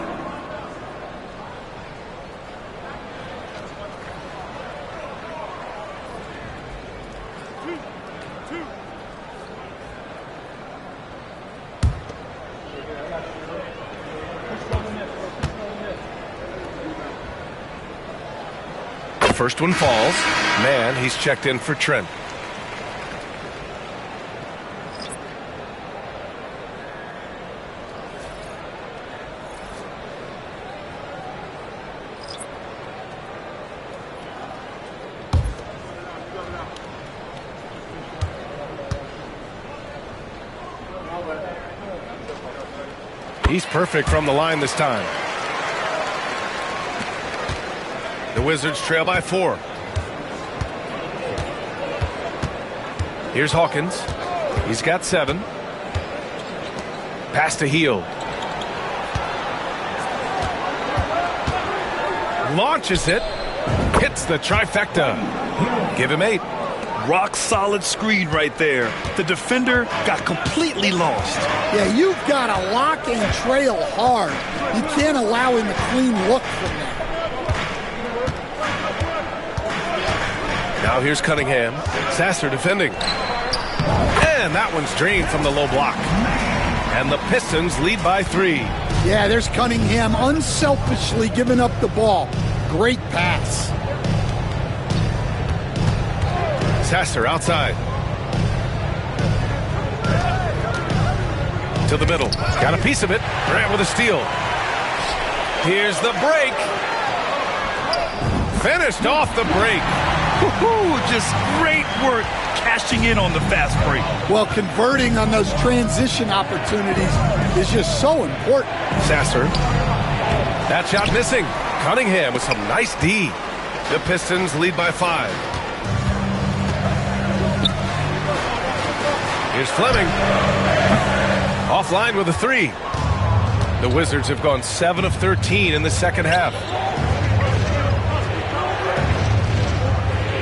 S1: First one falls. Man, he's checked in for Trent. He's perfect from the line this time. The Wizards trail by 4. Here's Hawkins. He's got 7. Pass to Hield. Launches it. Hits the trifecta. Give him 8.
S2: Rock solid screen right there. The defender got completely lost.
S3: Yeah, you've got to lock and trail hard. You can't allow him a clean look from that.
S1: Now here's Cunningham. Sasser defending. And that one's drained from the low block. And the Pistons lead by 3.
S3: Yeah, there's Cunningham unselfishly giving up the ball. Great pass.
S1: Sasser outside. To the middle. Got a piece of it. Grant with a steal. Here's the break. Finished off the break.
S2: Just great work cashing in on the fast break.
S3: Well, converting on those transition opportunities is just so important.
S1: Sasser. That shot missing. Cunningham with some nice D. The Pistons lead by 5. Here's Fleming. Offline with a 3. The Wizards have gone 7 of 13 in the second half.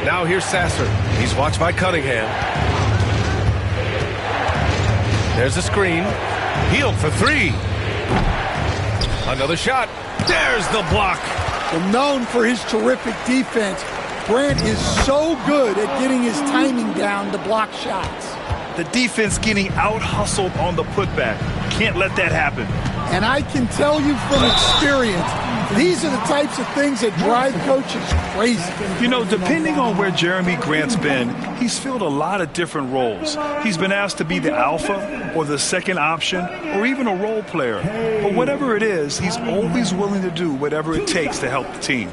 S1: Now here's Sasser. He's watched by Cunningham. There's a screen. Healed for 3. Another shot. There's the block.
S3: Well, known for his terrific defense, Grant is so good at getting his timing down to block shots.
S2: The defense getting out-hustled on the putback. Can't let that happen.
S3: And I can tell you from experience, these are the types of things that drive coaches crazy.
S2: You know, depending on where Jeremy Grant's been, he's filled a lot of different roles. He's been asked to be the alpha or the second option or even a role player. But whatever it is, he's always willing to do whatever it takes to help the team.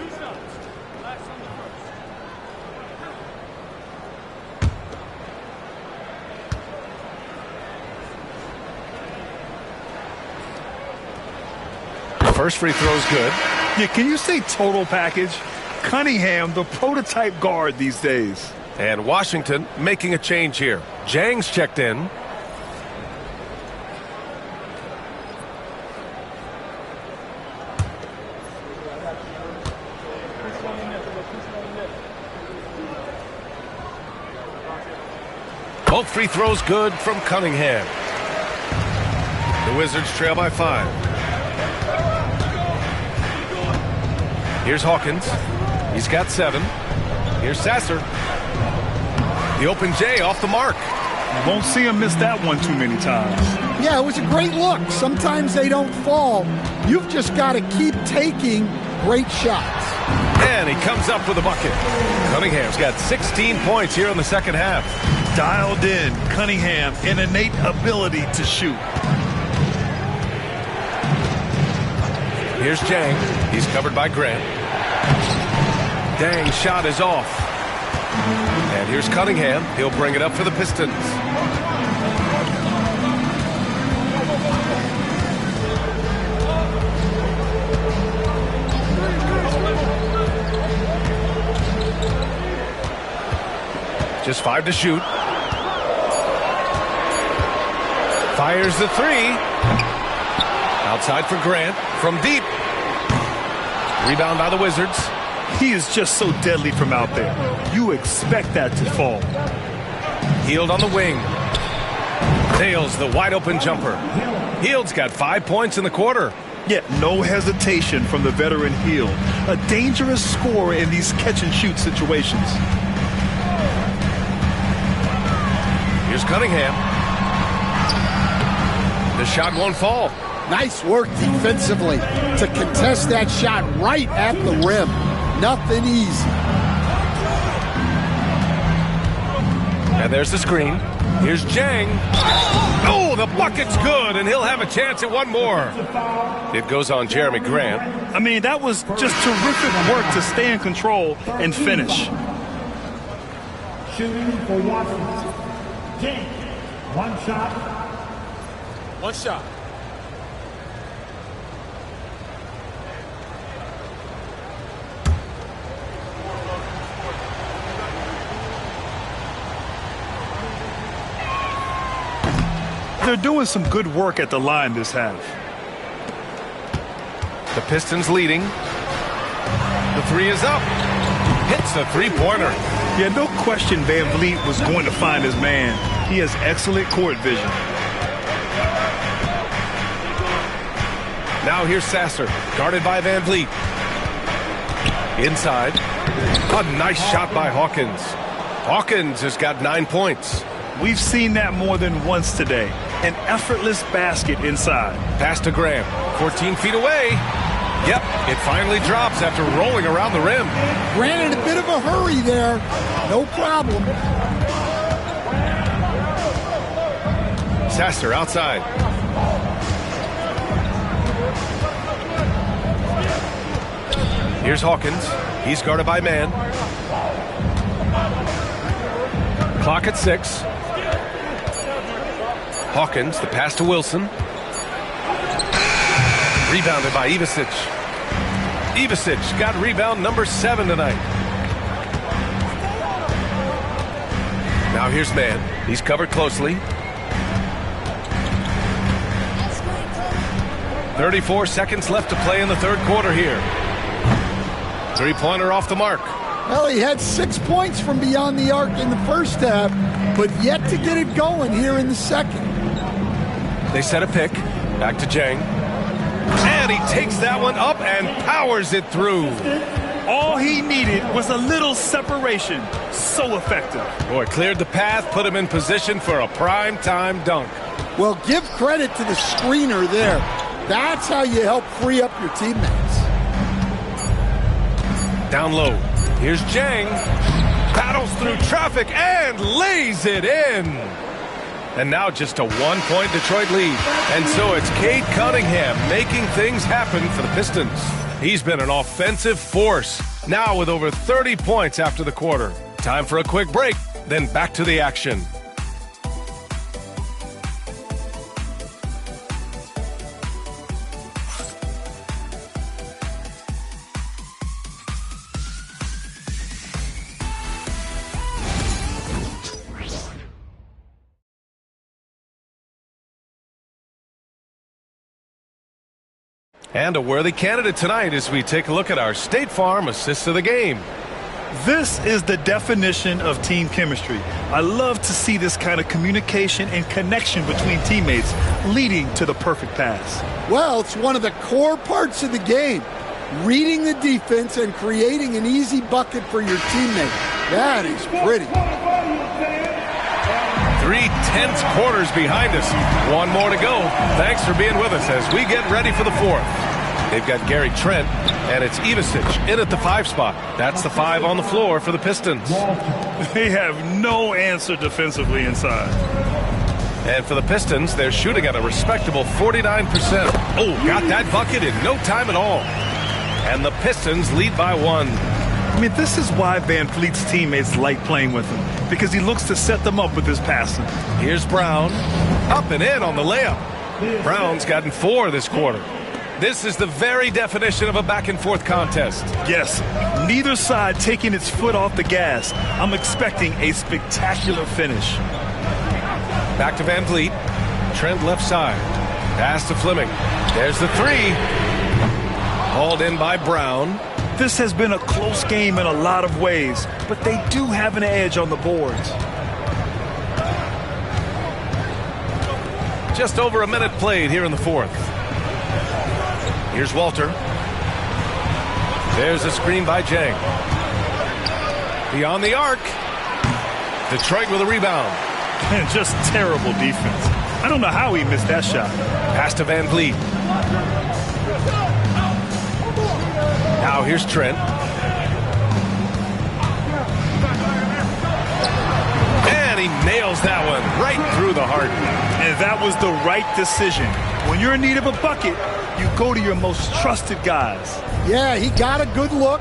S1: First free throw's good.
S2: Yeah, can you say total package? Cunningham, the prototype guard these days.
S1: And Washington making a change here. Jang's checked in. Both free throws good from Cunningham. The Wizards trail by 5. Here's Hawkins. He's got 7. Here's Sasser. The open J off the mark.
S2: You won't see him miss that one too many times.
S3: Yeah, it was a great look. Sometimes they don't fall. You've just got to keep taking great shots.
S1: And he comes up with a bucket. Cunningham's got 16 points here in the second half.
S2: Dialed in, Cunningham, an innate ability to shoot.
S1: Here's Jang. He's covered by Grant. Dang, shot is off. And here's Cunningham. He'll bring it up for the Pistons. Just 5 to shoot. Fires the 3. Outside for Grant from deep. Rebound by the Wizards.
S2: He is just so deadly from out there. You expect that to fall.
S1: Hield on the wing. Nails the wide open jumper. Hield's got 5 points in the quarter.
S2: Yet no hesitation from the veteran Hield. A dangerous scorer in these catch and shoot situations.
S1: Here's Cunningham. The shot won't fall.
S3: Nice work defensively to contest that shot right at the rim. Nothing easy.
S1: And there's the screen. Here's Jang. Oh, the bucket's good, and he'll have a chance at one more. It goes on Jeremy Grant.
S2: I mean, that was just terrific work to stay in control and finish.
S5: Shooting for Washington. Jang. One shot.
S8: One shot.
S2: They're doing some good work at the line this half.
S1: The Pistons leading. The 3 is up. Hits the three-pointer.
S2: Yeah, no question Van Vliet was going to find his man. He has excellent court vision.
S1: Now here's Sasser, guarded by Van Vliet. Inside. A nice shot by Hawkins. Hawkins has got 9 points.
S2: We've seen that more than once today. An effortless basket inside.
S1: Pass to Graham. 14 feet away. Yep, it finally drops after rolling around the rim.
S3: Grant in a bit of a hurry there. No problem.
S1: Sasser outside. Here's Hawkins. He's guarded by man. Clock at 6. Hawkins, the pass to Wilson. Rebounded by Ivasic. Ivasic got rebound number 7 tonight. Now here's man. He's covered closely. 34 seconds left to play in the third quarter here. Three-pointer off the mark.
S3: Well, he had 6 points from beyond the arc in the first half, but yet to get it going here in the second.
S1: They set a pick. Back to Jang. And he takes that one up and powers it through.
S2: All he needed was a little separation. So effective.
S1: Boy, cleared the path, put him in position for a prime-time dunk.
S3: Well, give credit to the screener there. That's how you help free up your teammates.
S1: Down low. Here's Jang. Battles through traffic and lays it in. And now just a one-point Detroit lead. And so it's Cade Cunningham making things happen for the Pistons. He's been an offensive force, now with over 30 points after the quarter. Time for a quick break, then back to the action. And a worthy candidate tonight as we take a look at our State Farm Assist of the Game.
S2: This is the definition of team chemistry. I love to see this kind of communication and connection between teammates leading to the perfect pass.
S3: Well, it's one of the core parts of the game. Reading the defense and creating an easy bucket for your teammate. That is pretty.
S1: 3 tense quarters behind us. One more to go. Thanks for being with us as we get ready for the fourth. They've got Gary Trent, and it's Ivasic in at the 5 spot. That's the 5 on the floor for the Pistons.
S2: They have no answer defensively inside.
S1: And for the Pistons, they're shooting at a respectable 49%. Oh, got that bucket in no time at all. And the Pistons lead by 1.
S2: I mean, this is why Van Fleet's teammates like playing with him, because he looks to set them up with his passing.
S1: Here's Brown, up and in on the layup. Brown's gotten 4 this quarter. This is the very definition of a back-and-forth contest.
S2: Yes, neither side taking its foot off the gas. I'm expecting a spectacular finish.
S1: Back to Van Vliet. Trent left side. Pass to Fleming. There's the 3. Hauled in by Brown.
S2: This has been a close game in a lot of ways, but they do have an edge on the boards.
S1: Just over a minute played here in the fourth. Here's Walter. There's a screen by Jang. Beyond the arc. Detroit with a rebound.
S2: And just terrible defense. I don't know how he missed that shot.
S1: Pass to Van Vliet. Now here's Trent. And he nails that one right through the heart.
S2: And that was the right decision. When you're in need of a bucket, you go to your most trusted guys.
S3: Yeah, he got a good look,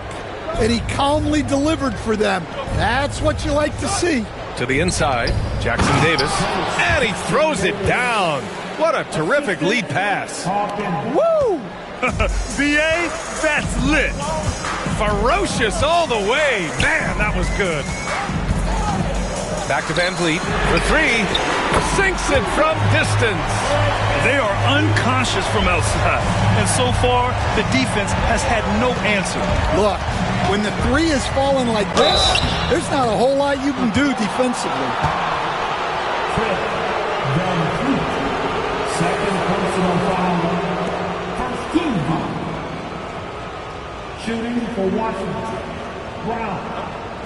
S3: and he calmly delivered for them. That's what you like to see.
S1: To the inside, Jackson Davis. And he throws it down. What a terrific lead pass.
S2: Woo! BA, that's lit.
S1: Ferocious all the way. Man, that was good. Back to Van Vliet for 3. Sinks it from distance.
S2: They are unconscious from outside. And so far, the defense has had no answer.
S3: Look, when the 3 is falling like this, there's not a whole lot you can do defensively.
S5: Second personal foul. First team foul. Shooting for Washington. Brown.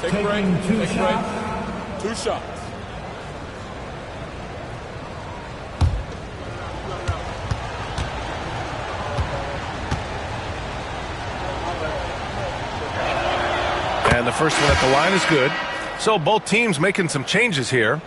S5: Taking 2 shots.
S8: 2 shots.
S1: And the first one at the line is good. So both teams making some changes here.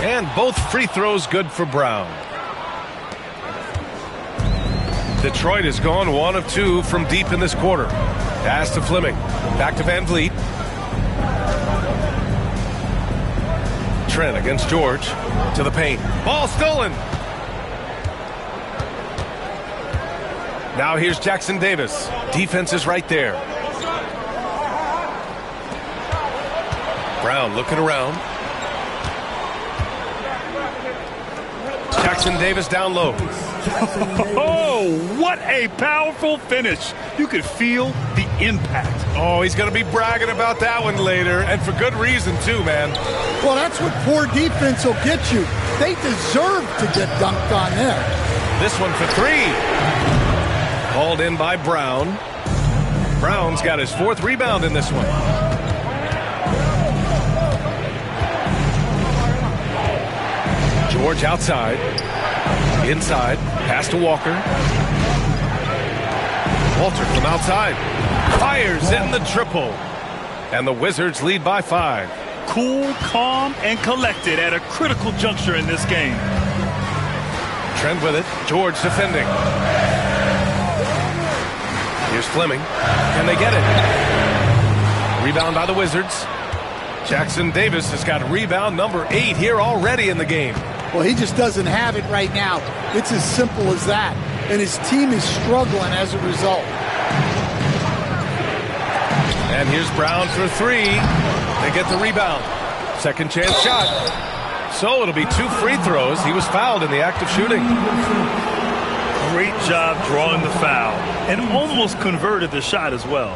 S1: And both free throws good for Brown. Detroit has gone 1 of 2 from deep in this quarter. Pass to Fleming. Back to Van Vliet. Trent against George. To the paint. Ball stolen. Now here's Jackson Davis. Defense is right there. Brown looking around. Jackson Davis down low.
S2: Oh, what a powerful finish. You could feel the impact.
S1: Oh, he's going to be bragging about that one later, and for good reason, too, man.
S3: Well, that's what poor defense will get you. They deserve to get dunked on there.
S1: This one for three. Called in by Brown. Brown's got his 4th rebound in this one. George outside. Inside. Pass to Walker. Walter from outside. Fires in the triple. And the Wizards lead by 5.
S2: Cool, calm, and collected at a critical juncture in this game.
S1: Trent with it. George defending. Here's Fleming. Can they get it? Rebound by the Wizards. Jackson Davis has got rebound number 8 here already in the game.
S3: Well, he just doesn't have it right now. It's as simple as that. And his team is struggling as a result.
S1: And here's Brown for 3. They get the rebound. Second chance shot. So it'll be 2 free throws. He was fouled in the act of shooting.
S2: Great job drawing the foul. And almost converted the shot as well.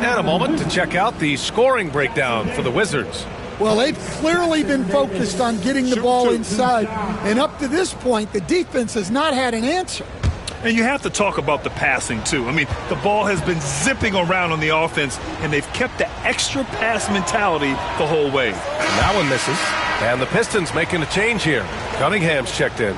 S1: And a moment to check out the scoring breakdown for the Wizards.
S3: Well, they've clearly been focused on getting the ball inside. And up to this point, the defense has not had an answer.
S2: And you have to talk about the passing, too. I mean, the ball has been zipping around on the offense, and they've kept the extra pass mentality the whole way.
S1: And that one misses. And the Pistons making a change here. Cunningham's checked in.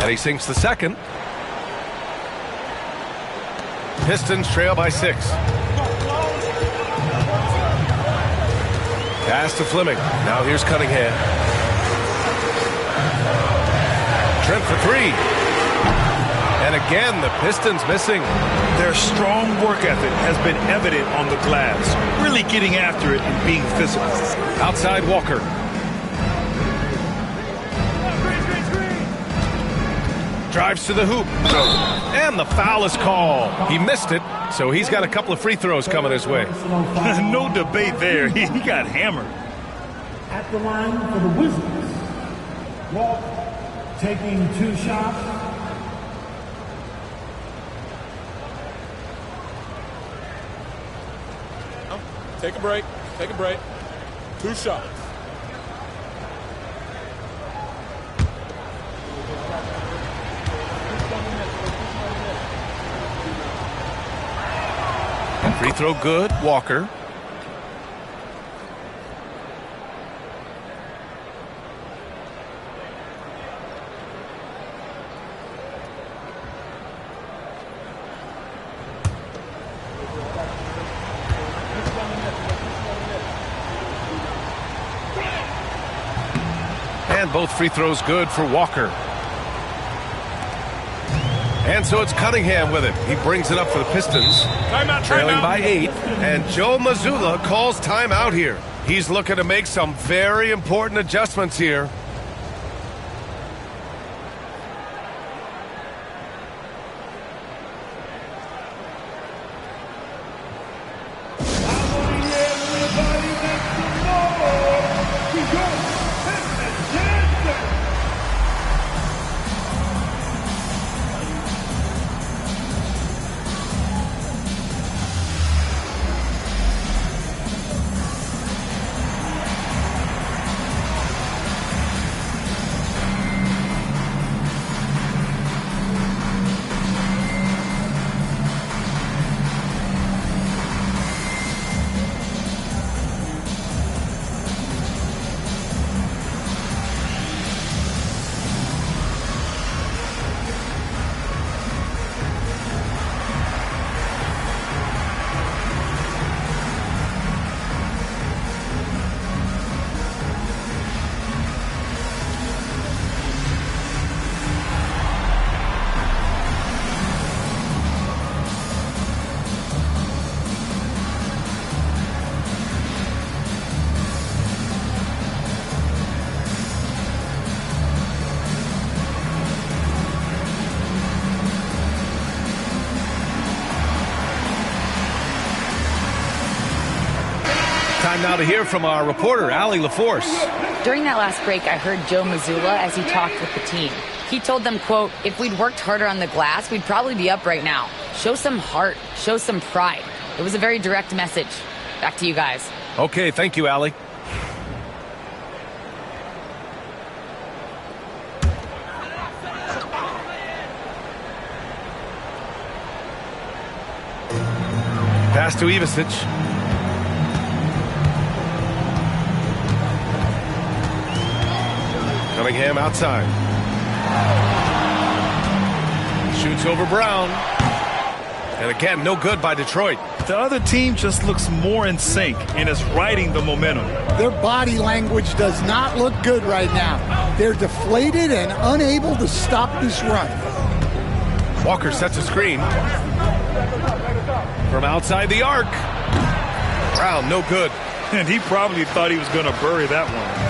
S1: And he sinks the second. Pistons trail by 6. Pass to Fleming. Now here's Cunningham. Trent for 3. And again, the Pistons missing.
S2: Their strong work ethic has been evident on the glass. Really getting after it and being physical.
S1: Outside Walker. Drives to the hoop. And the foul is called. He missed it, so he's got a couple of free throws coming his way.
S2: No debate there. He got hammered.
S5: At the line for the Wizards, Walt taking 2 shots.
S8: Take a break. Take a break. 2 shots.
S1: Free throw good. Walker. And both free throws good for Walker. And so it's Cunningham with it. He brings it up for the Pistons.
S8: Timeout,
S1: Trailing
S8: timeout.
S1: by 8. And Joe Mazzulla calls timeout here. He's looking to make some very important adjustments here. Time now to hear from our reporter, Allie LaForce.
S4: During that last break, I heard Joe Mazzulla as he talked with the team. He told them, quote, if we'd worked harder on the glass, we'd probably be up right now. Show some heart. Show some pride. It was a very direct message. Back to you guys.
S1: Okay, thank you, Allie. Pass to Ivasic. Cunningham outside. Shoots over Brown. And again, no good by Detroit.
S2: The other team just looks more in sync and is riding the momentum.
S3: Their body language does not look good right now. They're deflated and unable to stop this run.
S1: Walker sets a screen. From outside the arc. Brown, no good.
S2: And he probably thought he was going to bury that one.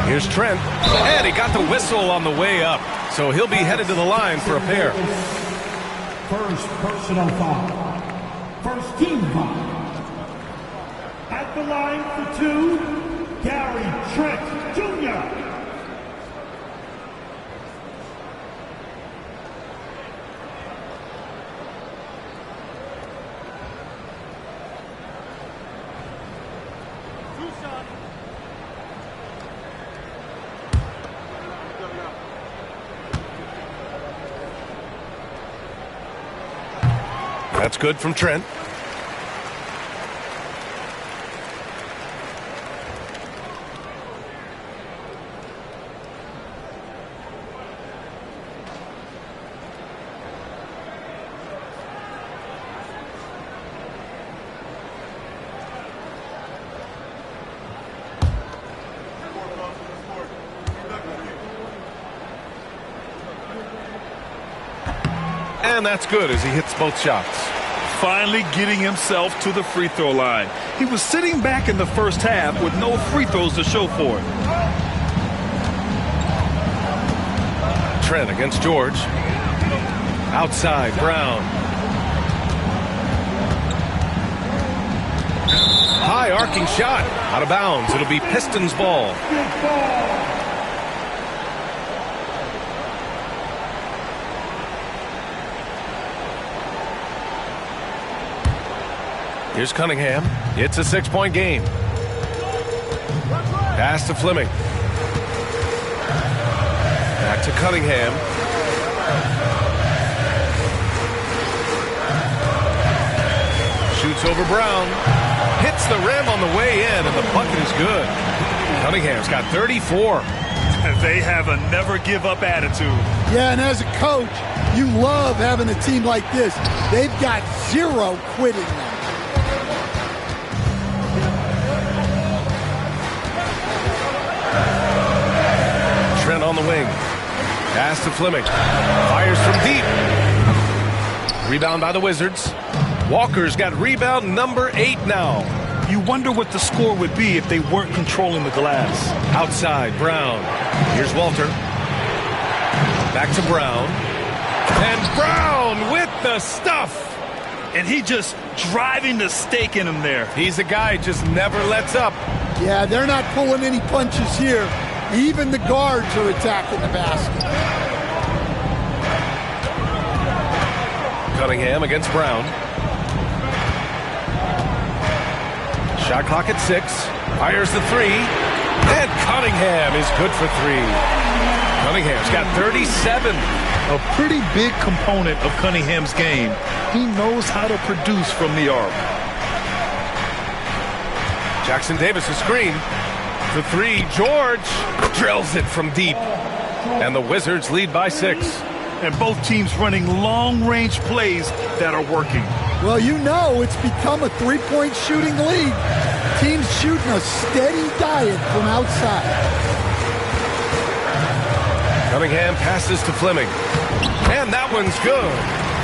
S1: Here's Trent. And he got the whistle on the way up. So he'll be headed to the line for a pair.
S5: First personal foul. First team foul. At the line for 2, Gary Trent Jr.
S1: That's good from Trent. And that's good as he hits both shots.
S2: Finally getting himself to the free throw line. He was sitting back in the first half with no free throws to show for it.
S1: Trent against George. Outside, Brown. High arcing shot. Out of bounds. It'll be Pistons ball. Here's Cunningham. It's a 6-point game. Pass to Fleming. Back to Cunningham. Shoots over Brown. Hits the rim on the way in, and the bucket is good. Cunningham's got 34.
S2: They have a never-give-up attitude.
S3: Yeah, and as a coach, you love having a team like this. They've got zero quitting now.
S1: Trent on the wing. Pass to Fleming. Fires from deep. Rebound by the Wizards. Walker's got rebound number 8 now.
S2: You wonder what the score would be if they weren't controlling the glass.
S1: Outside, Brown. Here's Walter. Back to Brown. And Brown with the stuff.
S2: And he just driving the stake in him there.
S1: He's a guy who just never lets up.
S3: Yeah, they're not pulling any punches here. Even the guards are attacking the basket.
S1: Cunningham against Brown. Shot clock at 6. Fires the 3. And Cunningham is good for 3. Cunningham's got 37.
S2: A pretty big component of Cunningham's game. He knows how to produce from the arc.
S1: Jackson Davis, a screen. The 3, George drills it from deep. And the Wizards lead by 6.
S2: And both teams running long-range plays that are working.
S3: Well, you know it's become a three-point shooting league. Teams shooting a steady diet from outside.
S1: Cunningham passes to Fleming. And that one's good.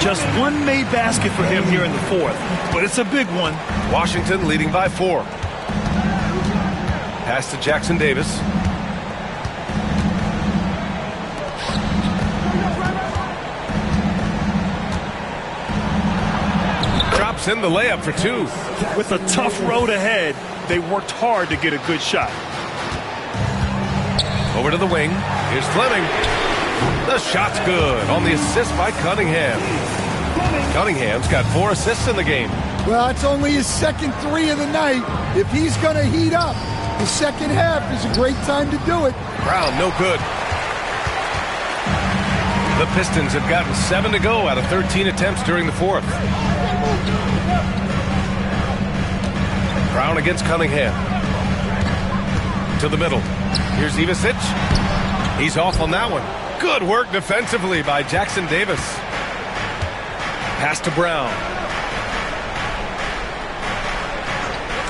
S2: Just one made basket for him here in the 4th, but it's a big one.
S1: Washington leading by 4. Pass to Jackson Davis. drops in the layup for 2.
S2: With a tough road ahead, they worked hard to get a good shot.
S1: Over to the wing. Here's Fleming. The shot's good on the assist by Cunningham. Cunningham's got 4 assists in the game.
S3: Well, it's only his second 3 of the night. If he's going to heat up, the second half is a great time to do it.
S1: Brown, no good. The Pistons have gotten 7 to go out of 13 attempts during the 4th. Brown against Cunningham. To the middle. Here's Ivicic. He's off on that one. Good work defensively by Jackson Davis. Pass to Brown.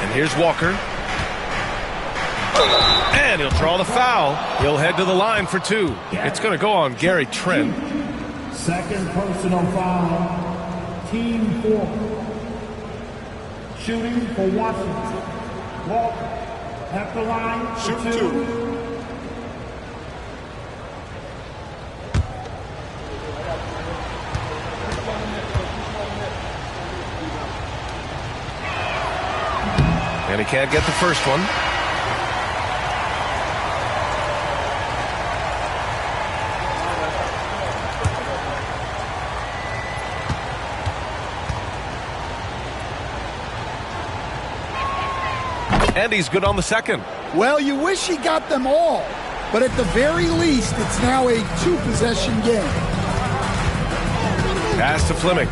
S1: And here's Walker. And he'll draw the foul. He'll head to the line for 2. It's going to go on Gary Trent.
S5: Second personal foul. Team 4. Shooting for Washington. Walker at the line for 2.
S1: And he can't get the first one. And he's good on the second.
S3: Well, you wish he got them all, but at the very least, it's now a 2-possession game.
S1: Pass to Fleming.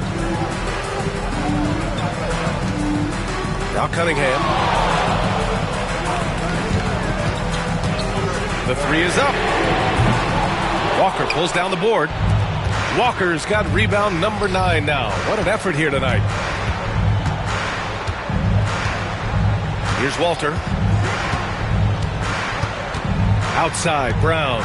S1: Now Cunningham. The 3 is up. Walker pulls down the board. Walker's got rebound number 9 now. What an effort here tonight. Here's Walter. Outside, Brown.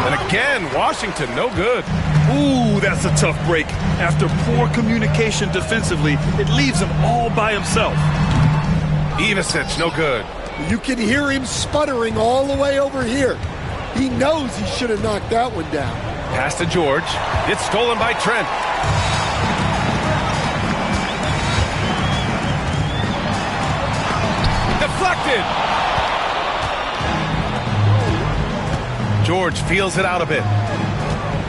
S1: And again, Washington, no good.
S2: Ooh, that's a tough break. After poor communication defensively, it leaves him all by himself.
S1: Ivicic, no good.
S3: You can hear him sputtering all the way over here. He knows he should have knocked that one down.
S1: Pass to George. It's stolen by Trent. Deflected. George feels it out a bit.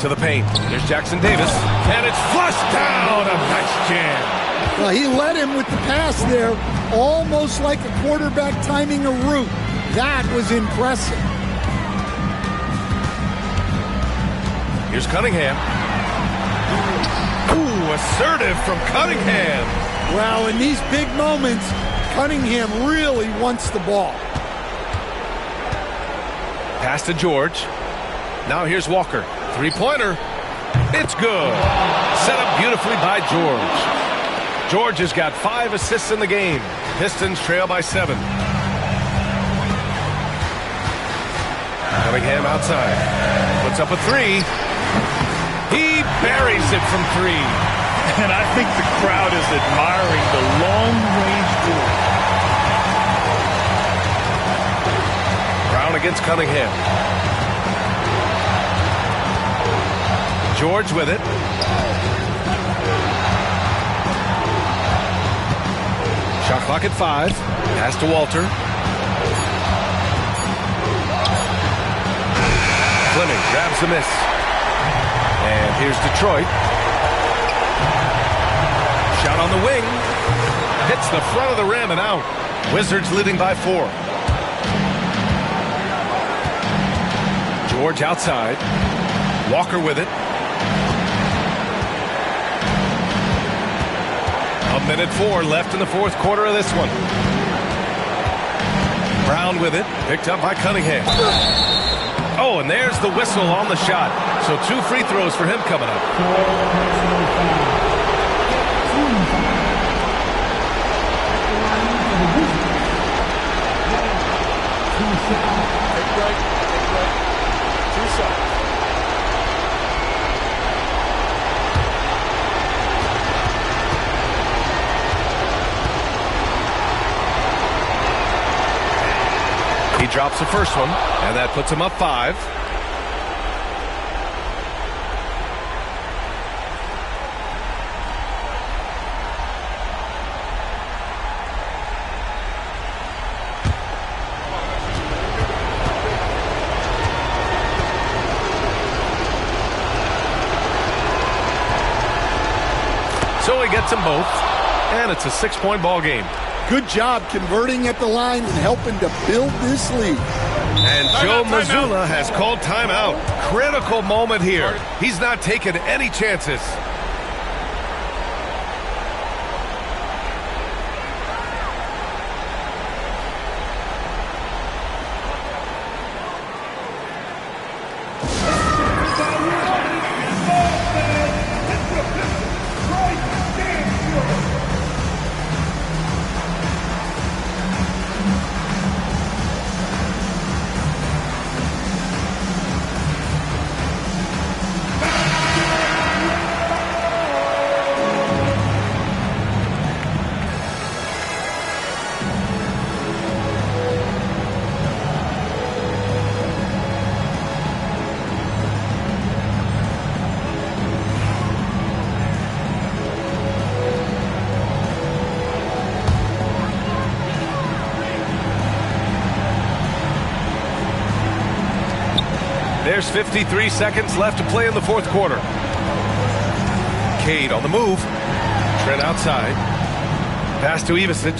S1: To the paint. There's Jackson Davis. And it's flushed down. A nice jam.
S3: Well, he led him with the pass there, almost like a quarterback timing a route. That was impressive.
S1: Here's Cunningham. Ooh, assertive from Cunningham.
S3: Well, in these big moments, Cunningham really wants the ball.
S1: Pass to George. Now here's Walker. 3-pointer. It's good. Set up beautifully by George. George has got 5 assists in the game. Pistons trail by 7. Cunningham outside. Puts up a 3. He buries it from 3.
S2: And I think the crowd is admiring the long-range duel.
S1: Brown against Cunningham. George with it. Shot clock at 5. Pass to Walter. Fleming grabs the miss. And here's Detroit. Shot on the wing. Hits the front of the rim and out. Wizards leading by 4. George outside. Walker with it. 1:04 left in the 4th quarter of this one. Brown with it. Picked up by Cunningham. Oh, and there's the whistle on the shot. So 2 free throws for him coming up.
S8: Take a break. Take a break. 2 shots.
S1: He drops the first one, and that puts him up 5. So he gets them both, and it's a 6-point ball game.
S3: Good job converting at the line and helping to build this lead.
S1: And Joe Mazzulla has called timeout. Critical moment here. He's not taking any chances. There's 53 seconds left to play in the fourth quarter. Cade on the move. Trent outside. Pass to Ivicic.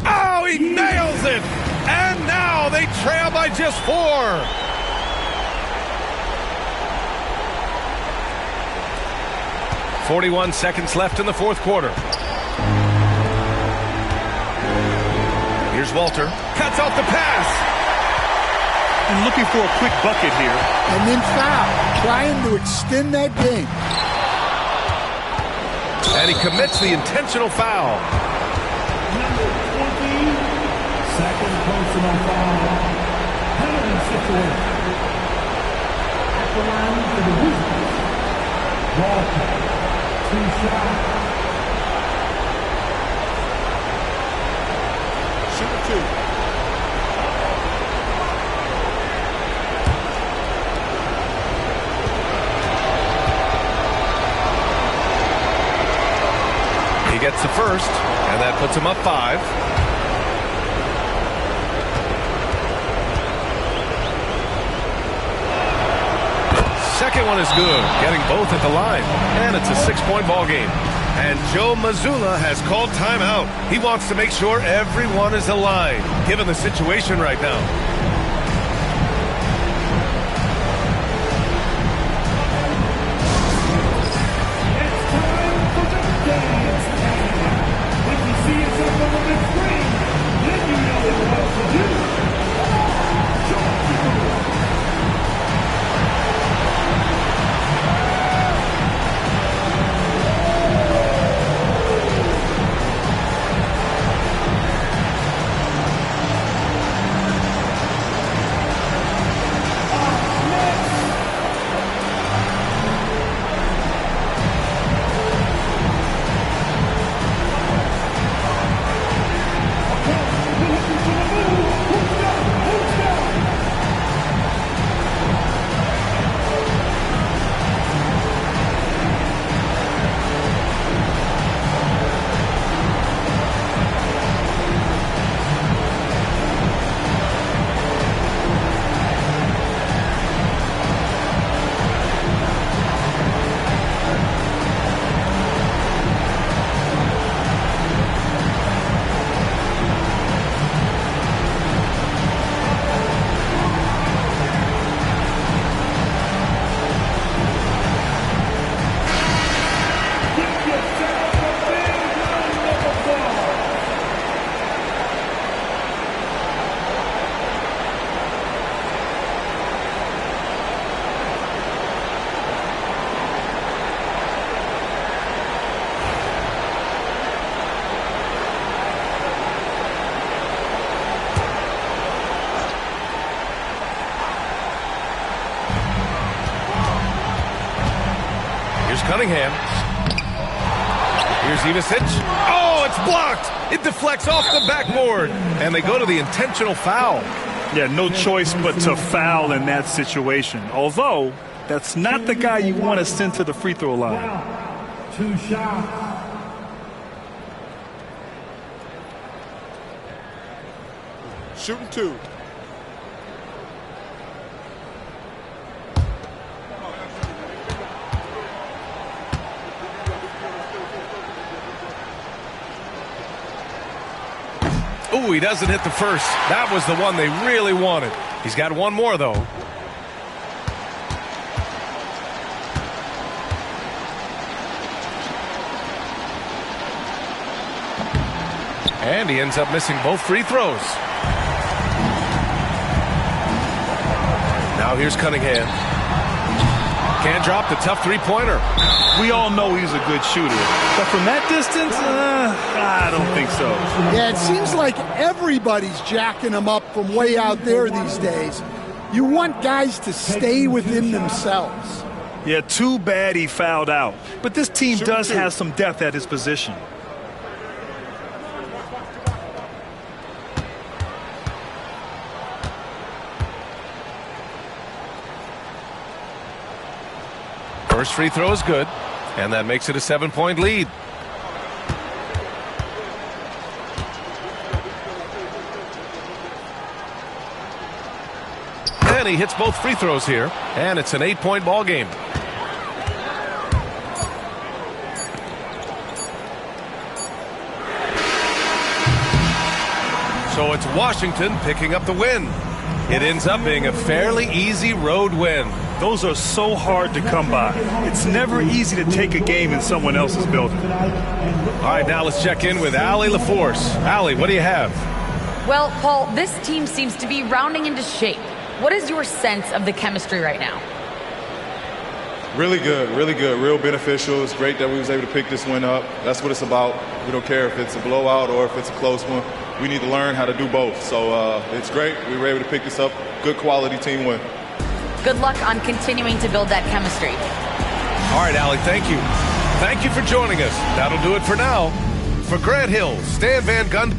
S1: Oh, he nails it! And now they trail by just 4. "41 seconds left in the fourth quarter. Here's Walter. Cuts off the pass.
S2: And looking for a quick bucket here.
S3: And then foul, trying to extend that game.
S1: And he commits the intentional foul.
S5: Number 20, second personal foul. Penalty situation. At the line for the Wizards. Walker, 2 shots.
S8: Shooting 2.
S1: He gets the first, and that puts him up 5. Second one is good, getting both at the line, and it's a 6-point ball game. And Joe Mazzulla has called timeout. He wants to make sure everyone is aligned, given the situation right now. Cunningham. Here's Ivicic. Oh, it's blocked. It deflects off the backboard. And they go to the intentional foul.
S2: Yeah, no choice but to foul in that situation. Although, that's not the guy you want to send to the free throw line.
S5: 2 shots.
S8: Shooting 2.
S1: Ooh, he doesn't hit the first. That was the one they really wanted. He's got one more, though. And he ends up missing both free throws. Now here's Cunningham. Can't drop the tough three-pointer.
S2: We all know he's a good shooter, but from that distance, I don't think so.
S3: Yeah, it seems like everybody's jacking him up from way out there these days. You want guys to stay within themselves.
S2: Yeah, too bad he fouled out. But this team does have some depth at his position.
S1: First free throw is good, and that makes it a 7-point lead. And he hits both free throws here, and it's an 8-point ball game. So it's Washington picking up the win. It ends up being a fairly easy road win.
S2: Those are so hard to come by. It's never easy to take a game in someone else's building.
S1: All right, now let's check in with Allie LaForce. Allie, what do you have?
S4: Well, Paul, this team seems to be rounding into shape. What is your sense of the chemistry right now?
S9: Really good, real beneficial. It's great that we was able to pick this one up. That's what it's about. We don't care if it's a blowout or if it's a close one. We need to learn how to do both. So it's great. We were able to pick this up. Good quality team win.
S4: Good luck on continuing to build that chemistry.
S1: All right, Allie, thank you. Thank you for joining us. That'll do it for now. For Grant Hill, Stan Van Gundy.